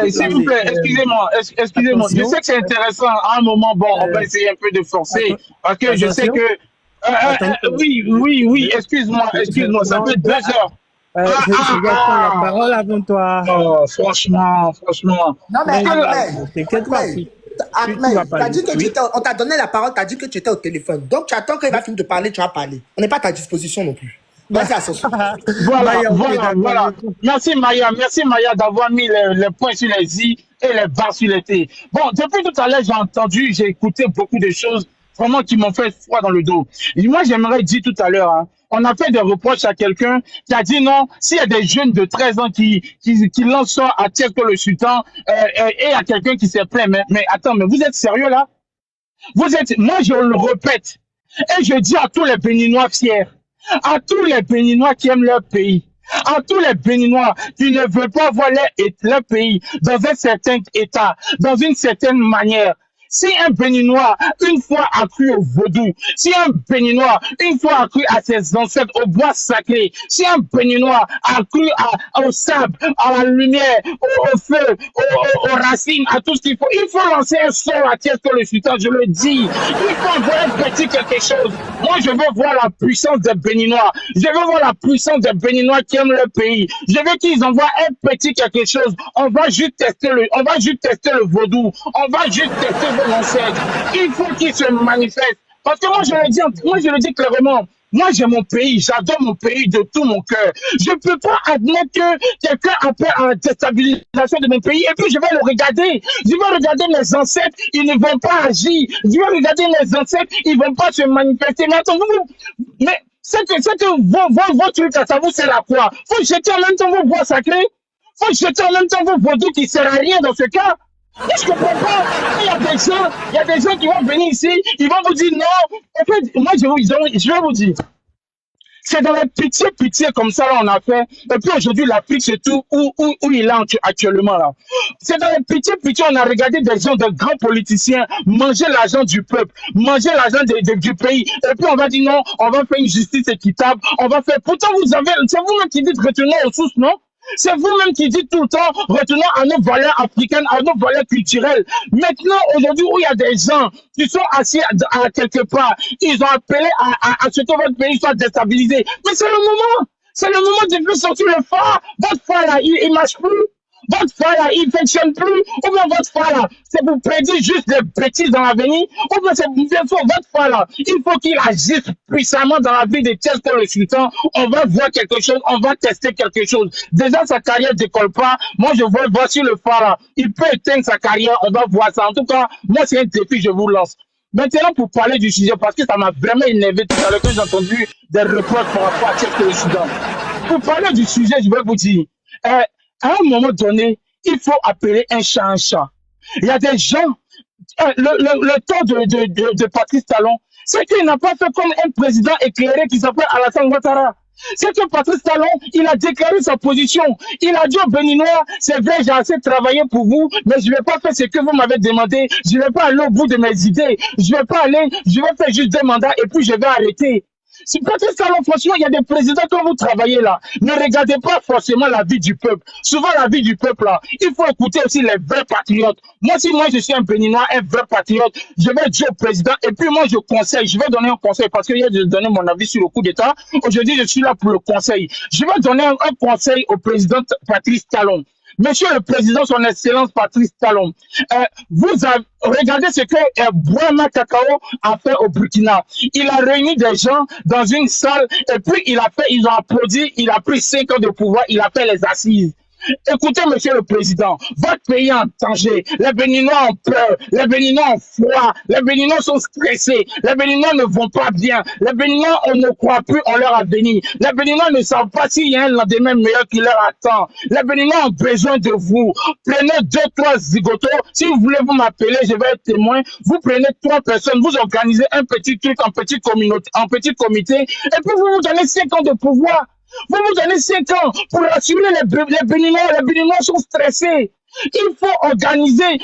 excusez-moi. Je sais que c'est intéressant. À un moment, on va essayer un peu de forcer. Parce que je sais que... Oui, excuse-moi. Ça fait 2 heures. Je vais prendre la parole avant toi. Oh, franchement. Non, mais t'inquiète pas. Ahmed, t'as dit que on t'a donné la parole, t'as dit que tu étais au téléphone. Donc tu attends qu'il va finir de parler, tu vas parler. On n'est pas à ta disposition non plus. Vas-y, Ascension. Voilà. Merci Maya d'avoir mis les points sur les i et les barres sur les t. Bon, depuis tout à l'heure, j'ai écouté beaucoup de choses. vraiment qui m'ont fait froid dans le dos. Et moi, j'aimerais dire tout à l'heure, hein, on a fait des reproches à quelqu'un qui a dit non, s'il y a des jeunes de 13 ans qui lancent ça à Tchèque le Sultan et à quelqu'un qui s'est plaint, mais attends, mais vous êtes sérieux là? Moi je le répète, et je dis à tous les Béninois fiers, à tous les Béninois qui aiment leur pays, à tous les Béninois qui ne veulent pas voir leur pays dans un certain état, dans une certaine manière. Si un Béninois, une fois a cru au vaudou, si un Béninois, une fois a cru à ses ancêtres, au bois sacré, si un Béninois a cru au sable, à la lumière, au feu, aux racines, à tout ce qu'il faut lancer un sort à Tchèque le Sultan, je le dis. Il faut avoir un petit quelque chose. Moi, je veux voir la puissance des Béninois. Je veux voir la puissance des Béninois qui aiment leur pays. Je veux qu'ils envoient un petit quelque chose. On va juste tester le vaudou. On va juste tester vos ancêtres. Il faut qu'ils se manifestent. Parce que moi, je le dis clairement. Moi, j'ai mon pays, j'adore mon pays de tout mon cœur. Je ne peux pas admettre que quelqu'un appelle à la déstabilisation de mon pays et puis je vais le regarder. Je vais regarder mes ancêtres, ils ne vont pas agir. Je vais regarder mes ancêtres, ils ne vont pas se manifester. Mais attends, mais c'est que vos trucs à savoir, c'est la quoi? Faut jeter en même temps vos bois sacrés. Faut jeter en même temps vos vaudous qui ne servent à rien dans ce cas. Moi, je comprends pas. Il y a des gens qui vont venir ici, ils vont vous dire non. En fait, moi, je vais vous dire. C'est dans la pitié comme ça, là, on a fait. Et puis aujourd'hui, l'Afrique, c'est tout où il est actuellement, là. C'est dans la pitié, on a regardé des gens, de grands politiciens, manger l'argent du peuple, manger l'argent du pays. Et puis on va dire non, on va faire une justice équitable, on va faire. Pourtant, c'est vous-même qui dites retournons aux sources, non? C'est vous-même qui dites tout le temps, retournons à nos valeurs africaines, à nos valeurs culturelles. Maintenant, aujourd'hui, où il y a des gens qui sont assis à quelque part, ils ont appelé à ce que votre pays soit déstabilisé. Mais c'est le moment. C'est le moment de faire sortir le phare. Votre phare, là, il marche plus. Votre phare, là, il ne fonctionne plus. Ou bien votre phare, là, c'est pour prédire juste des bêtises dans l'avenir. Ou bien c'est votre phare, là, il faut qu'il agisse puissamment dans la vie de Tchèque le Sultan. On va voir quelque chose, on va tester quelque chose. Déjà, sa carrière ne décolle pas. Moi, je veux voir sur le phare, là. Il peut éteindre sa carrière, on va voir ça. En tout cas, moi, c'est un défi, je vous lance. Maintenant, pour parler du sujet, parce que ça m'a vraiment énervé tout à l'heure que j'ai entendu des reproches par rapport à Tchèque le Sultan. Pour parler du sujet, je vais vous dire, à un moment donné, il faut appeler un chat un chat. Il y a des gens, le temps de Patrice Talon, c'est qu'il n'a pas fait comme un président éclairé qui s'appelle Alassane Ouattara. C'est que Patrice Talon, il a déclaré sa position. Il a dit aux Béninois, c'est vrai, j'ai assez travaillé pour vous, mais je ne vais pas faire ce que vous m'avez demandé. Je ne vais pas aller au bout de mes idées. Je vais faire juste des mandats et puis je vais arrêter. C'est Patrice Talon, franchement, il y a des présidents quand vous travaillez là. Ne regardez pas forcément la vie du peuple. Souvent, la vie du peuple là, il faut écouter aussi les vrais patriotes. Moi, si moi je suis un Béninois, un vrai patriote, je vais dire au président et puis moi je conseille. Je vais donner un conseil parce que hier j'ai donné mon avis sur le coup d'État. Aujourd'hui, je suis là pour le conseil. Je vais donner un conseil au président Patrice Talon. Monsieur le Président, son Excellence Patrice Talon, vous avez regardé ce que Bouama Kakao a fait au Burkina. Il a réuni des gens dans une salle et puis ils ont applaudi, il a pris 5 ans de pouvoir, il a fait les assises. Écoutez, monsieur le président, votre pays est en danger. Les Béninois ont peur, les Béninois ont froid, les Béninois sont stressés, les Béninois ne vont pas bien, les Béninois, on ne croit plus en leur avenir. Les Béninois ne savent pas s'il y a un lendemain meilleur qui leur attend. Les Béninois ont besoin de vous. Prenez 2-3 zigotos. Si vous voulez vous m'appeler, je vais être témoin. Vous prenez 3 personnes, vous organisez un petit truc en petit comité, et puis vous vous donnez 5 ans de pouvoir. Vous nous donnez 5 ans pour rassurer les Béninois. Les Béninois sont stressés. Il faut organiser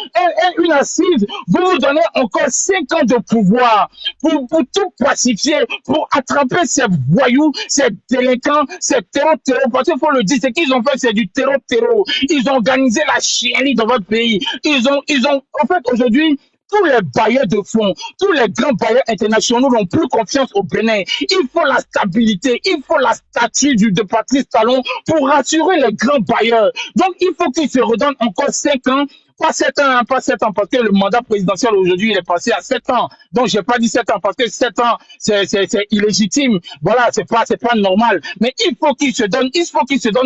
une assise. Vous nous donnez encore 5 ans de pouvoir pour tout pacifier, pour attraper ces voyous, ces délinquants, ces terreaux. Parce qu'il faut le dire, ce qu'ils ont fait, c'est du terreau. Ils ont organisé la chienlit dans votre pays. Ils ont, en fait, aujourd'hui, tous les bailleurs de fonds, tous les grands bailleurs internationaux n'ont plus confiance au Bénin. Il faut la stabilité, il faut la statue de Patrice Talon pour rassurer les grands bailleurs. Donc, il faut qu'ils se redonnent encore 5 ans pas 7 ans, hein, pas 7 ans, parce que le mandat présidentiel aujourd'hui, il est passé à 7 ans. Donc, j'ai pas dit 7 ans, parce que 7 ans, c'est illégitime. Voilà, c'est pas normal. Mais il faut qu'il se donne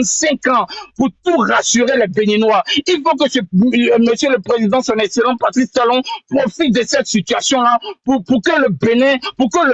5 ans pour tout rassurer les Béninois. Il faut que monsieur le président, son excellent Patrice Talon, profite de cette situation-là pour que le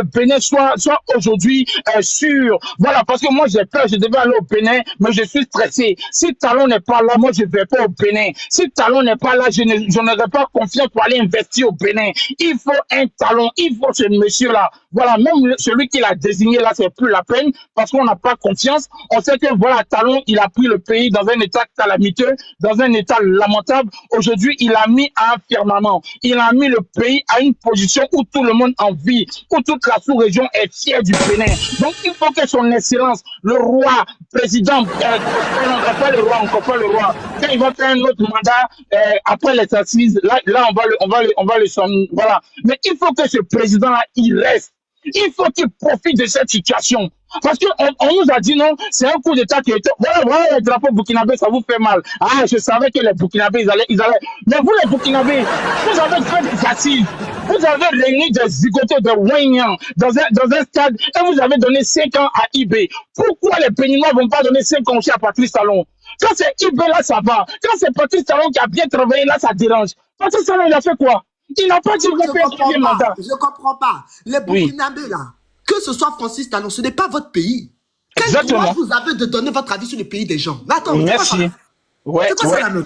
Bénin soit aujourd'hui sûr. Voilà, parce que moi, j'ai peur, je devais aller au Bénin, mais je suis stressé. Si Talon n'est pas là, moi, je ne vais pas au Bénin. Si Talon n'est pas là, je n'aurai pas confiance pour aller investir au Bénin. Il faut un Talon, il faut ce monsieur-là. Voilà, même celui qui l'a désigné là, c'est plus la peine parce qu'on n'a pas confiance. On sait que voilà, Talon, il a pris le pays dans un état calamiteux, dans un état lamentable. Aujourd'hui, il a mis à un firmament. Il a mis le pays à une position où tout le monde en vit, où toute la sous-région est fière du Bénin. Donc, il faut que son excellence, le roi, président, pas le roi, encore pas le roi, quand il va faire un autre mandat après les assises, là, on va le sommer, voilà. Mais il faut que ce président-là, il reste. Il faut qu'il profite de cette situation. Parce qu'on nous a dit non, c'est un coup d'État qui était. Voilà, le drapeau burkinabé, ça vous fait mal. Ah, je savais que les Burkinabés, ils allaient. Mais vous, les Burkinabés, vous avez fait des assises. Vous avez réuni des zigotos de Wenyan dans un stade et vous avez donné 5 ans à IB. Pourquoi les Béninois ne vont pas donner 5 ans aussi à Patrice Talon? Quand c'est IB, là, ça va. Quand c'est Patrice Talon qui a bien travaillé, là, ça dérange. Patrice Talon, il a fait quoi? Il n'a pas dit qu'il va faire un premier mandat. Je ne comprends pas. Les Burkinabés, là, que ce soit Francis Talon, ce n'est pas votre pays. Quel droit vous avez de donner votre avis sur le pays des gens? Mais attends, merci. C'est quoi ça la même?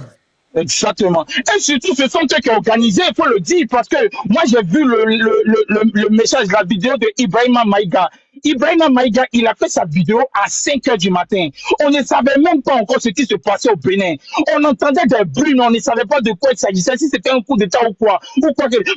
Exactement. Et surtout, ce sont eux qui ont organisé, il faut le dire, parce que moi, j'ai vu le message, la vidéo de Ibrahima Maïga. Ibrahima Maïga, il a fait sa vidéo à 5 h du matin. On ne savait même pas encore ce qui se passait au Bénin. On entendait des bruits, mais on ne savait pas de quoi il s'agissait, si c'était un coup d'État ou quoi.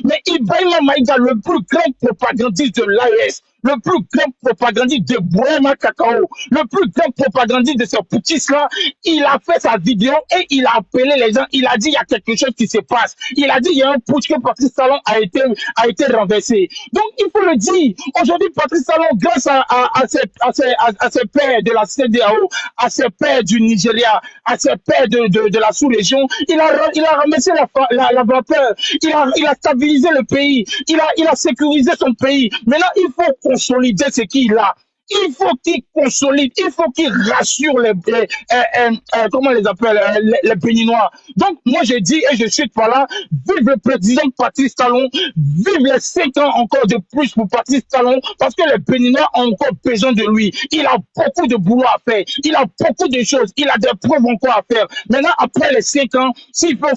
Mais Ibrahima Maïga, le plus grand propagandiste de l'AES, le plus grand propagandiste de Boema Cacao, le plus grand propagandiste de ce putschistes-là, il a fait sa vidéo et il a appelé les gens, il a dit il y a quelque chose qui se passe. Il a dit il y a un putsch que Patrice Talon a été renversé. Donc il faut le dire, aujourd'hui Patrice Talon, grâce à ses pairs de la CEDEAO, à ses pairs du Nigeria, à ses pairs de la sous-région, il a ramassé la vapeur, il a stabilisé le pays, il a sécurisé son pays. Maintenant, il faut consolider ce qu'il a. Il faut qu'il consolide, il faut qu'il rassure comment on les appelle, les Béninois. Donc, moi, je dis, et je suis pas là, vive le président Patrice Talon, vive les 5 ans encore de plus pour Patrice Talon, parce que les Béninois ont encore besoin de lui. Il a beaucoup de boulot à faire, il a beaucoup de choses, il a des preuves encore à faire. Maintenant, après les 5 ans, s'il faut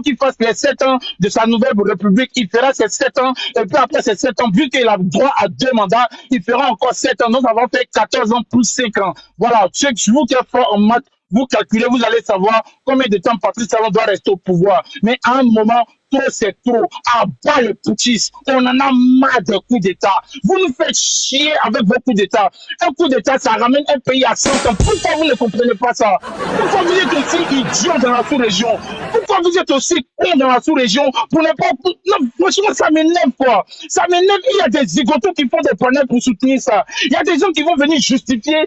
qu'il fasse les 7 ans de sa nouvelle république, il fera ses 7 ans, et puis après ces 7 ans, vu qu'il a droit à 2 mandats, il fera encore 7 ans, nous avons fait 14 ans plus 5 ans. Voilà, vous qui êtes fort en maths, vous calculez, vous allez savoir combien de temps Patrice Talon doit rester au pouvoir. Mais à un moment, trop c'est trop. À bas le putschisme. On en a marre des coups d'État. Vous nous faites chier avec vos coups d'État. Un coup d'État, ça ramène un pays à 100 ans. Pourquoi vous ne comprenez pas ça? Pourquoi vous êtes aussi idiot dans la sous-région? Pourquoi vous êtes aussi con dans la sous-région pour ne pas... Non, franchement, ça m'énerve, quoi. Ça m'énerve. Il y a des zigotos qui font des panels pour soutenir ça. Il y a des gens qui vont venir justifier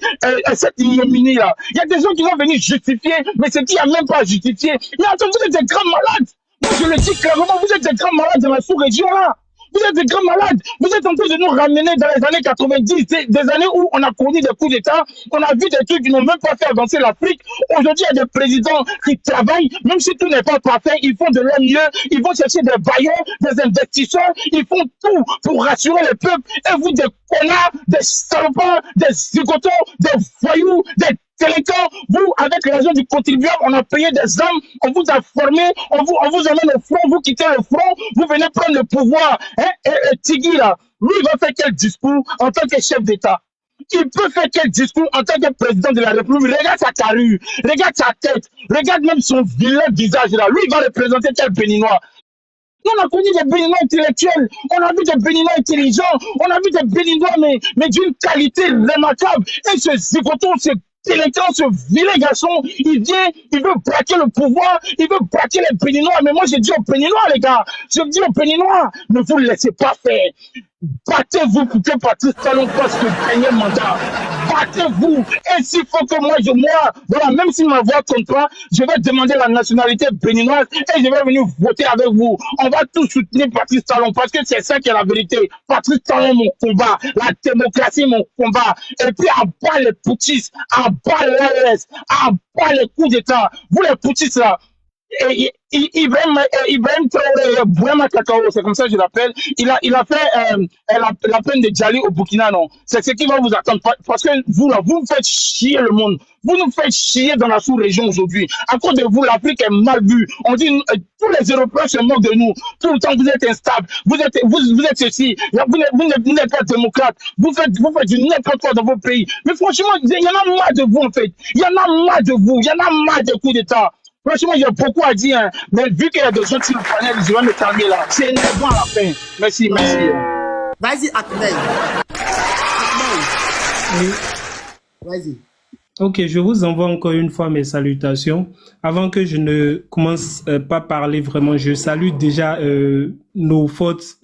cette ignominie-là. Il y a des gens qui vont venir justifier, mais c'est qu'il n'y a même pas à justifier. Mais attends, vous êtes des grands malades. Moi, je le dis clairement, vous êtes des grands malades dans la sous-région, là. Vous êtes des grands malades. Vous êtes en train de nous ramener dans les années 90, des années où on a connu des coups d'État, on a vu des trucs qui n'ont même pas fait avancer l'Afrique. Aujourd'hui, il y a des présidents qui travaillent, même si tout n'est pas parfait, ils font de leur mieux, ils vont chercher des bailleurs, des investisseurs, ils font tout pour rassurer le peuple. Et vous, des connards, des salopards, des zigotos, des voyous, des délinquants, vous, avec l'argent du contribuable, on a payé des hommes, on vous a formé, on vous amène au front, vous quittez le front, vous venez prendre le pouvoir. Et Tigui, là, lui, il va faire quel discours en tant que chef d'État? Il peut faire quel discours en tant que président de la République? Regarde sa carrure, regarde sa tête, regarde même son vilain visage là. Lui, il va représenter quel Béninois? On a connu des Béninois intellectuels, on a vu des Béninois intelligents, on a vu des Béninois, mais d'une qualité remarquable. Et ce zigoton, ce délinquant, ce vilain garçon, il vient, il veut braquer le pouvoir, il veut braquer les Béninois. Mais moi, j'ai dit aux Béninois, les gars, je dis aux Béninois, ne vous laissez pas faire. Battez-vous pour que Patrice Talon fasse le dernier mandat. battez-vous. Et s'il faut que moi, voilà, même si ma voix compte pas, je vais demander la nationalité béninoise et je vais venir voter avec vous. On va tous soutenir Patrice Talon parce que c'est ça qui est la vérité. Patrice Talon, mon combat. La démocratie, mon combat. Et puis, à bas les putschistes, à bas l'AES, à bas les coups d'État. Vous, les putschistes, là, Ibrahim Traoré, Bouema Kakao, c'est comme ça que je l'appelle. Il a fait la peine de Djali au Burkina, non. C'est ce qui va vous attendre. Parce que vous, là, vous faites chier le monde. Vous nous faites chier dans la sous-région aujourd'hui. À cause de vous, l'Afrique est mal vue. On dit, tous les Européens se moquent de nous. Tout le temps, vous êtes instable. Vous êtes ceci. Vous n'êtes pas démocrate. Vous faites du n'importe quoi dans vos pays. Mais franchement, il y en a marre de vous, en fait. Il y en a marre de vous. Il y en a marre des coups d'État. Franchement, il y a beaucoup à dire, hein. Mais vu qu'il y a des gens sur le panel, je vais me calmer là. C'est énervant à la fin. Merci. Vas-y, Akmel. Vas-y. Ok, je vous envoie encore une fois mes salutations. Avant que je ne commence pas à parler vraiment, je salue déjà nos forces,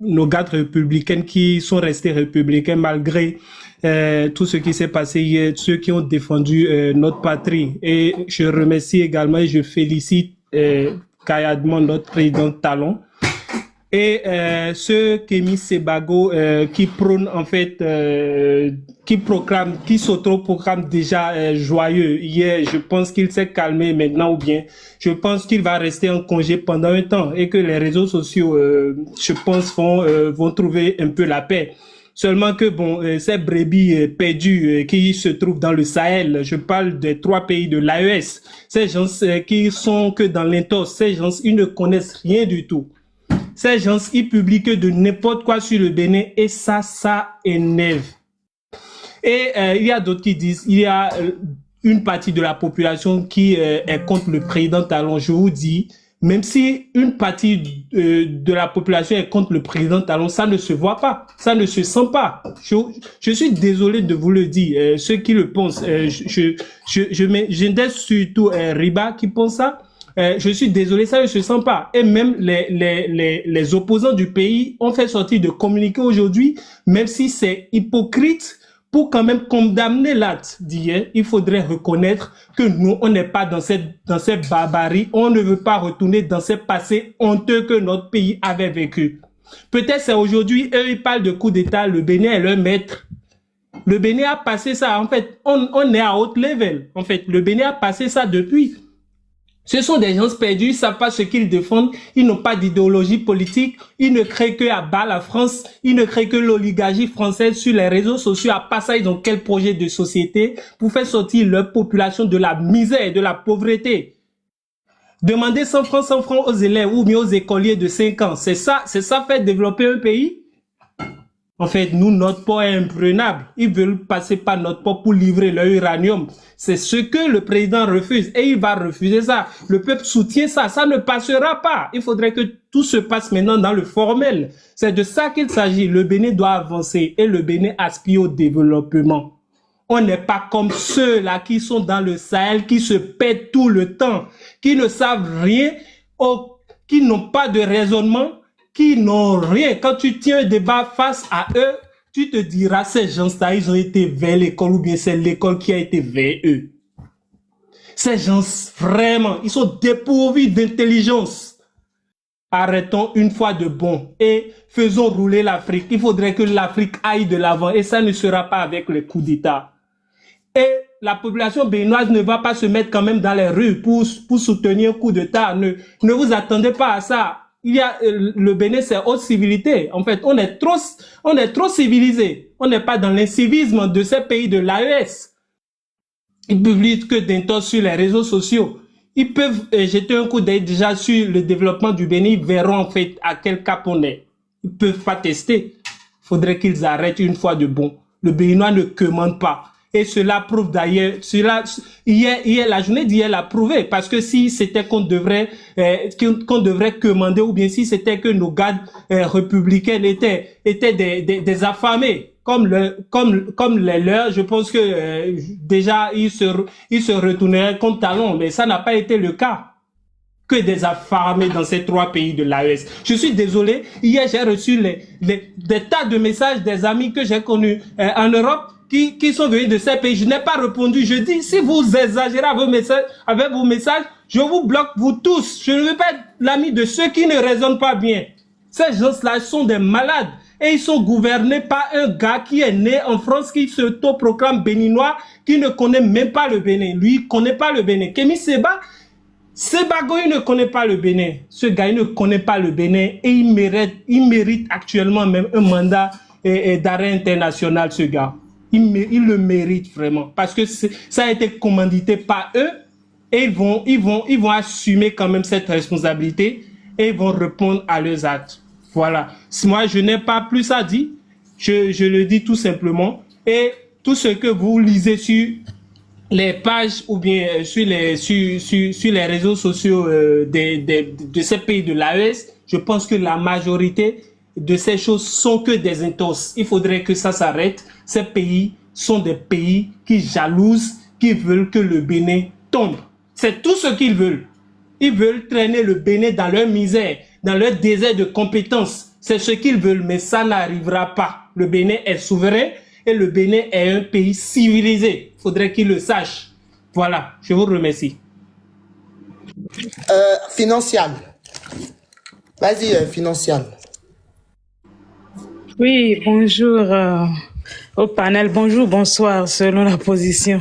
nos gardes républicaines qui sont restés républicains malgré tout ce qui s'est passé hier, ceux qui ont défendu notre patrie. Et je remercie également et je félicite caillardement notre président Talon. Et ce Kémy Sebago qui prône en fait, qui s'auto-proclame déjà joyeux. Hier, je pense qu'il s'est calmé maintenant ou bien je pense qu'il va rester en congé pendant un temps et que les réseaux sociaux, je pense, vont trouver un peu la paix. Seulement que bon, ces brebis perdus qui se trouvent dans le Sahel, je parle des 3 pays de l'AES, ces gens qui sont que dans l'intos, ces gens, ils ne connaissent rien du tout. Ces gens, ils publient que de n'importe quoi sur le Bénin et ça énerve. Et il y a d'autres qui disent, il y a une partie de la population qui est contre le président Talon. Je vous dis, même si une partie de la population est contre le président Talon, ça ne se voit pas, ça ne se sent pas. Je suis désolé de vous le dire, ceux qui le pensent, j'index surtout Riba qui pense ça. Je suis désolé, ça ne se sent pas. Et même les opposants du pays ont fait sortir de communiqués aujourd'hui, même si c'est hypocrite, pour quand même condamner l'acte d'hier. Il faudrait reconnaître que nous, on n'est pas dans cette barbarie. On ne veut pas retourner dans ce passé honteux que notre pays avait vécu. Peut-être c'est aujourd'hui, eux, ils parlent de coup d'État, le Bénin est leur maître. Le Bénin a passé ça. En fait, on est à haut level. En fait, le Bénin a passé ça depuis. Ce sont des gens perdus, ils ne savent pas ce qu'ils défendent, ils n'ont pas d'idéologie politique, ils ne créent que à bas la France, ils ne créent que l'oligarchie française sur les réseaux sociaux. À part ça, ils ont quel projet de société pour faire sortir leur population de la misère et de la pauvreté? Demander 100 francs aux élèves ou mieux aux écoliers de 5 ans, c'est ça fait développer un pays? En fait, nous, notre port est imprenable. Ils veulent passer par notre port pour livrer leur uranium. C'est ce que le président refuse et il va refuser ça. Le peuple soutient ça. Ça ne passera pas. Il faudrait que tout se passe maintenant dans le formel. C'est de ça qu'il s'agit. Le Bénin doit avancer et le Bénin aspire au développement. On n'est pas comme ceux-là qui sont dans le Sahel, qui se pètent tout le temps, qui ne savent rien, qui n'ont pas de raisonnement, qui n'ont rien. Quand tu tiens un débat face à eux, tu te diras, ces gens-là, ils ont été vers l'école ou bien c'est l'école qui a été vers eux. Ces gens, vraiment, ils sont dépourvus d'intelligence. Arrêtons une fois de bon et faisons rouler l'Afrique. Il faudrait que l'Afrique aille de l'avant et ça ne sera pas avec les coups d'État. Et la population béninoise ne va pas se mettre quand même dans les rues pour soutenir un coup d'État. Ne vous attendez pas à ça. Le Bénin, c'est haute civilité. En fait, on est trop civilisé. On n'est pas dans l'incivisme de ces pays de l'AES. Ils publient que d'intenses sur les réseaux sociaux. Ils peuvent jeter un coup d'œil déjà sur le développement du Bénin. Ils verront en fait à quel cap on est. Ils peuvent pas tester. Il faudrait qu'ils arrêtent une fois de bon. Le Béninois ne commande pas. Et cela prouve d'ailleurs, hier, la journée d'hier l'a prouvé, parce que si c'était qu'on devrait commander, ou bien si c'était que nos gardes républicains étaient des affamés, comme les leurs, je pense que déjà ils se retourneraient contre Talon, mais ça n'a pas été le cas. Que des affamés dans ces 3 pays de l'AES. Je suis désolé, hier j'ai reçu des tas de messages des amis que j'ai connus en Europe, qui sont venus de ces pays. Je n'ai pas répondu. Je dis, si vous exagérez avec vos messages, je vous bloque vous tous. Je ne veux pas être l'ami de ceux qui ne raisonnent pas bien. Ces gens-là sont des malades. Et ils sont gouvernés par un gars qui est né en France, qui s'autoproclame béninois, qui ne connaît même pas le Bénin. Lui, il ne connaît pas le Bénin. Kémy Séba, Sébago, il ne connaît pas le Bénin. Ce gars, il ne connaît pas le Bénin. Et il mérite actuellement même un mandat d'arrêt international, ce gars. Il le mérite vraiment. Parce que ça a été commandité par eux. Et ils vont assumer quand même cette responsabilité. Et ils vont répondre à leurs actes. Voilà. Moi, je n'ai pas plus à dire. Je le dis tout simplement. Et tout ce que vous lisez sur les pages ou bien sur les réseaux sociaux de ces pays de l'AES, je pense que la majorité de ces choses sont que des intenses. Il faudrait que ça s'arrête. Ces pays sont des pays qui jalousent, qui veulent que le Bénin tombe. C'est tout ce qu'ils veulent. Ils veulent traîner le Bénin dans leur misère, dans leur désert de compétences. C'est ce qu'ils veulent, mais ça n'arrivera pas. Le Bénin est souverain et le Bénin est un pays civilisé. Il faudrait qu'ils le sachent. Voilà, je vous remercie. Financial. Vas-y, Financial. Oui, bonjour au panel. Bonjour, bonsoir, selon la position.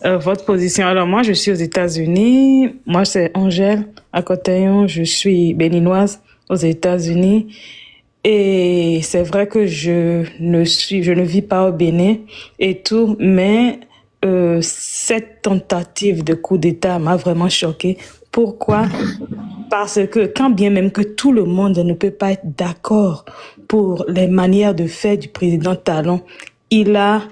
Votre position. Alors, moi, je suis aux États-Unis. Moi, c'est Angèle Akotayon. Je suis béninoise aux États-Unis. Et c'est vrai que je ne vis pas au Bénin et tout, mais cette tentative de coup d'État m'a vraiment choquée. Pourquoi? Parce que quand bien même que tout le monde ne peut pas être d'accord pour les manières de faire du président Talon, il a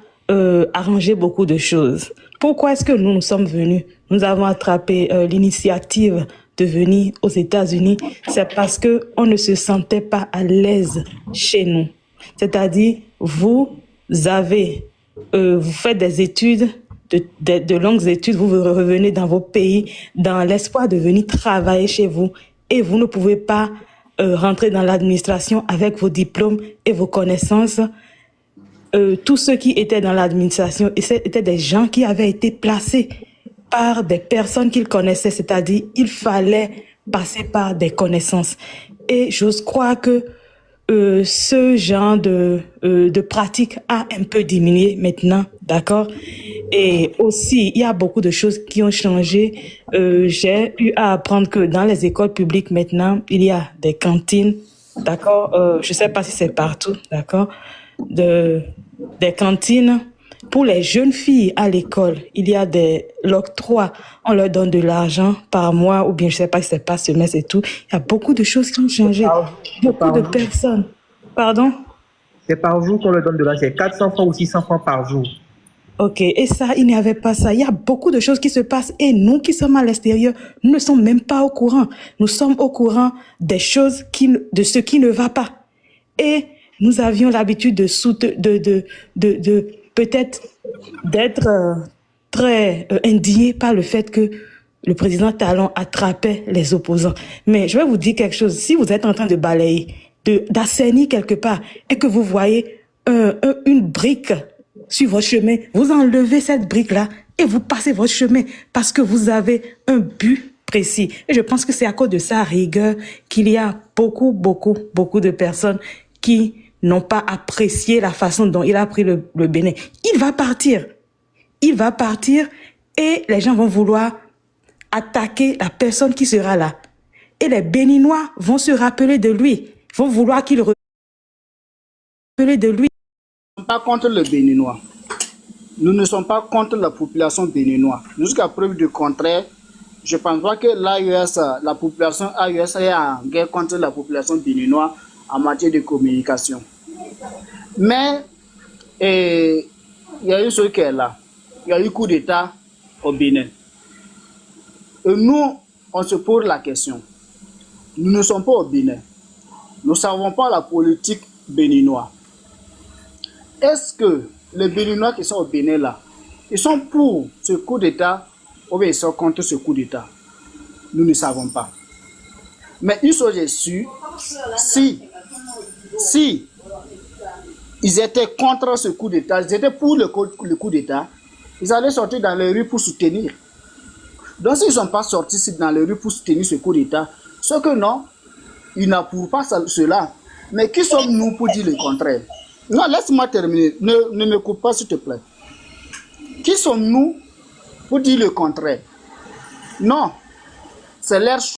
arrangé beaucoup de choses. Pourquoi est-ce que nous sommes venus? Nous avons attrapé l'initiative de venir aux États-Unis. C'est parce que on ne se sentait pas à l'aise chez nous. C'est-à-dire, vous faites des études, de longues études, vous revenez dans vos pays dans l'espoir de venir travailler chez vous et vous ne pouvez pas rentrer dans l'administration avec vos diplômes et vos connaissances. Tous ceux qui étaient dans l'administration étaient des gens qui avaient été placés par des personnes qu'ils connaissaient, c'est-à-dire il fallait passer par des connaissances. Et j'ose croire que ce genre de pratique a un peu diminué maintenant, d'accord? Et aussi, il y a beaucoup de choses qui ont changé. J'ai eu à apprendre que dans les écoles publiques maintenant, il y a des cantines, d'accord? Je sais pas si c'est partout, d'accord? Des cantines. Pour les jeunes filles à l'école, il y a l'octroi. On leur donne de l'argent par mois, ou bien je sais pas si c'est par semestre et tout. Il y a beaucoup de choses qui ont changé. Beaucoup de personnes. Pardon? C'est par jour qu'on leur donne de l'argent. C'est 400 francs ou 600 francs par jour. Ok. Et ça, il n'y avait pas ça. Il y a beaucoup de choses qui se passent. Et nous qui sommes à l'extérieur, nous ne sommes même pas au courant. Nous sommes au courant des choses de ce qui ne va pas. Et nous avions l'habitude peut-être d'être très indignés par le fait que le président Talon attrapait les opposants. Mais je vais vous dire quelque chose. Si vous êtes en train de balayer, d'assainir quelque part, et que vous voyez une brique sur votre chemin, vous enlevez cette brique-là et vous passez votre chemin parce que vous avez un but précis. Et je pense que c'est à cause de sa rigueur qu'il y a beaucoup de personnes qui n'ont pas apprécié la façon dont il a pris le Bénin. Il va partir et les gens vont vouloir attaquer la personne qui sera là. Et les Béninois vont se rappeler de lui, vont vouloir qu'il rappelle de lui. Nous ne sommes pas contre le Béninois. Nous ne sommes pas contre la population béninoise. Jusqu'à preuve du contraire, je ne pense pas que la population AES est en guerre contre la population béninoise en matière de communication. Mais il y a une chose qui est là. Il y a eu coup d'État au Bénin. Et nous, on se pose la question. Nous ne sommes pas au Bénin. Nous ne savons pas la politique béninoise. Est-ce que les Béninois qui sont au Bénin là, ils sont pour ce coup d'État ou bien ils sont contre ce coup d'État? Nous ne savons pas. Mais une chose est sûre, si ils étaient contre ce coup d'État, ils étaient pour le coup d'État, ils allaient sortir dans les rues pour soutenir. Donc s'ils ne sont pas sortis dans les rues pour soutenir ce coup d'État, ce que non, ils n'approuvent pas cela. Mais qui sommes-nous pour dire le contraire? Non, laisse-moi terminer, ne me coupe pas s'il te plaît. Qui sommes-nous pour dire le contraire? Non, c'est leur choix.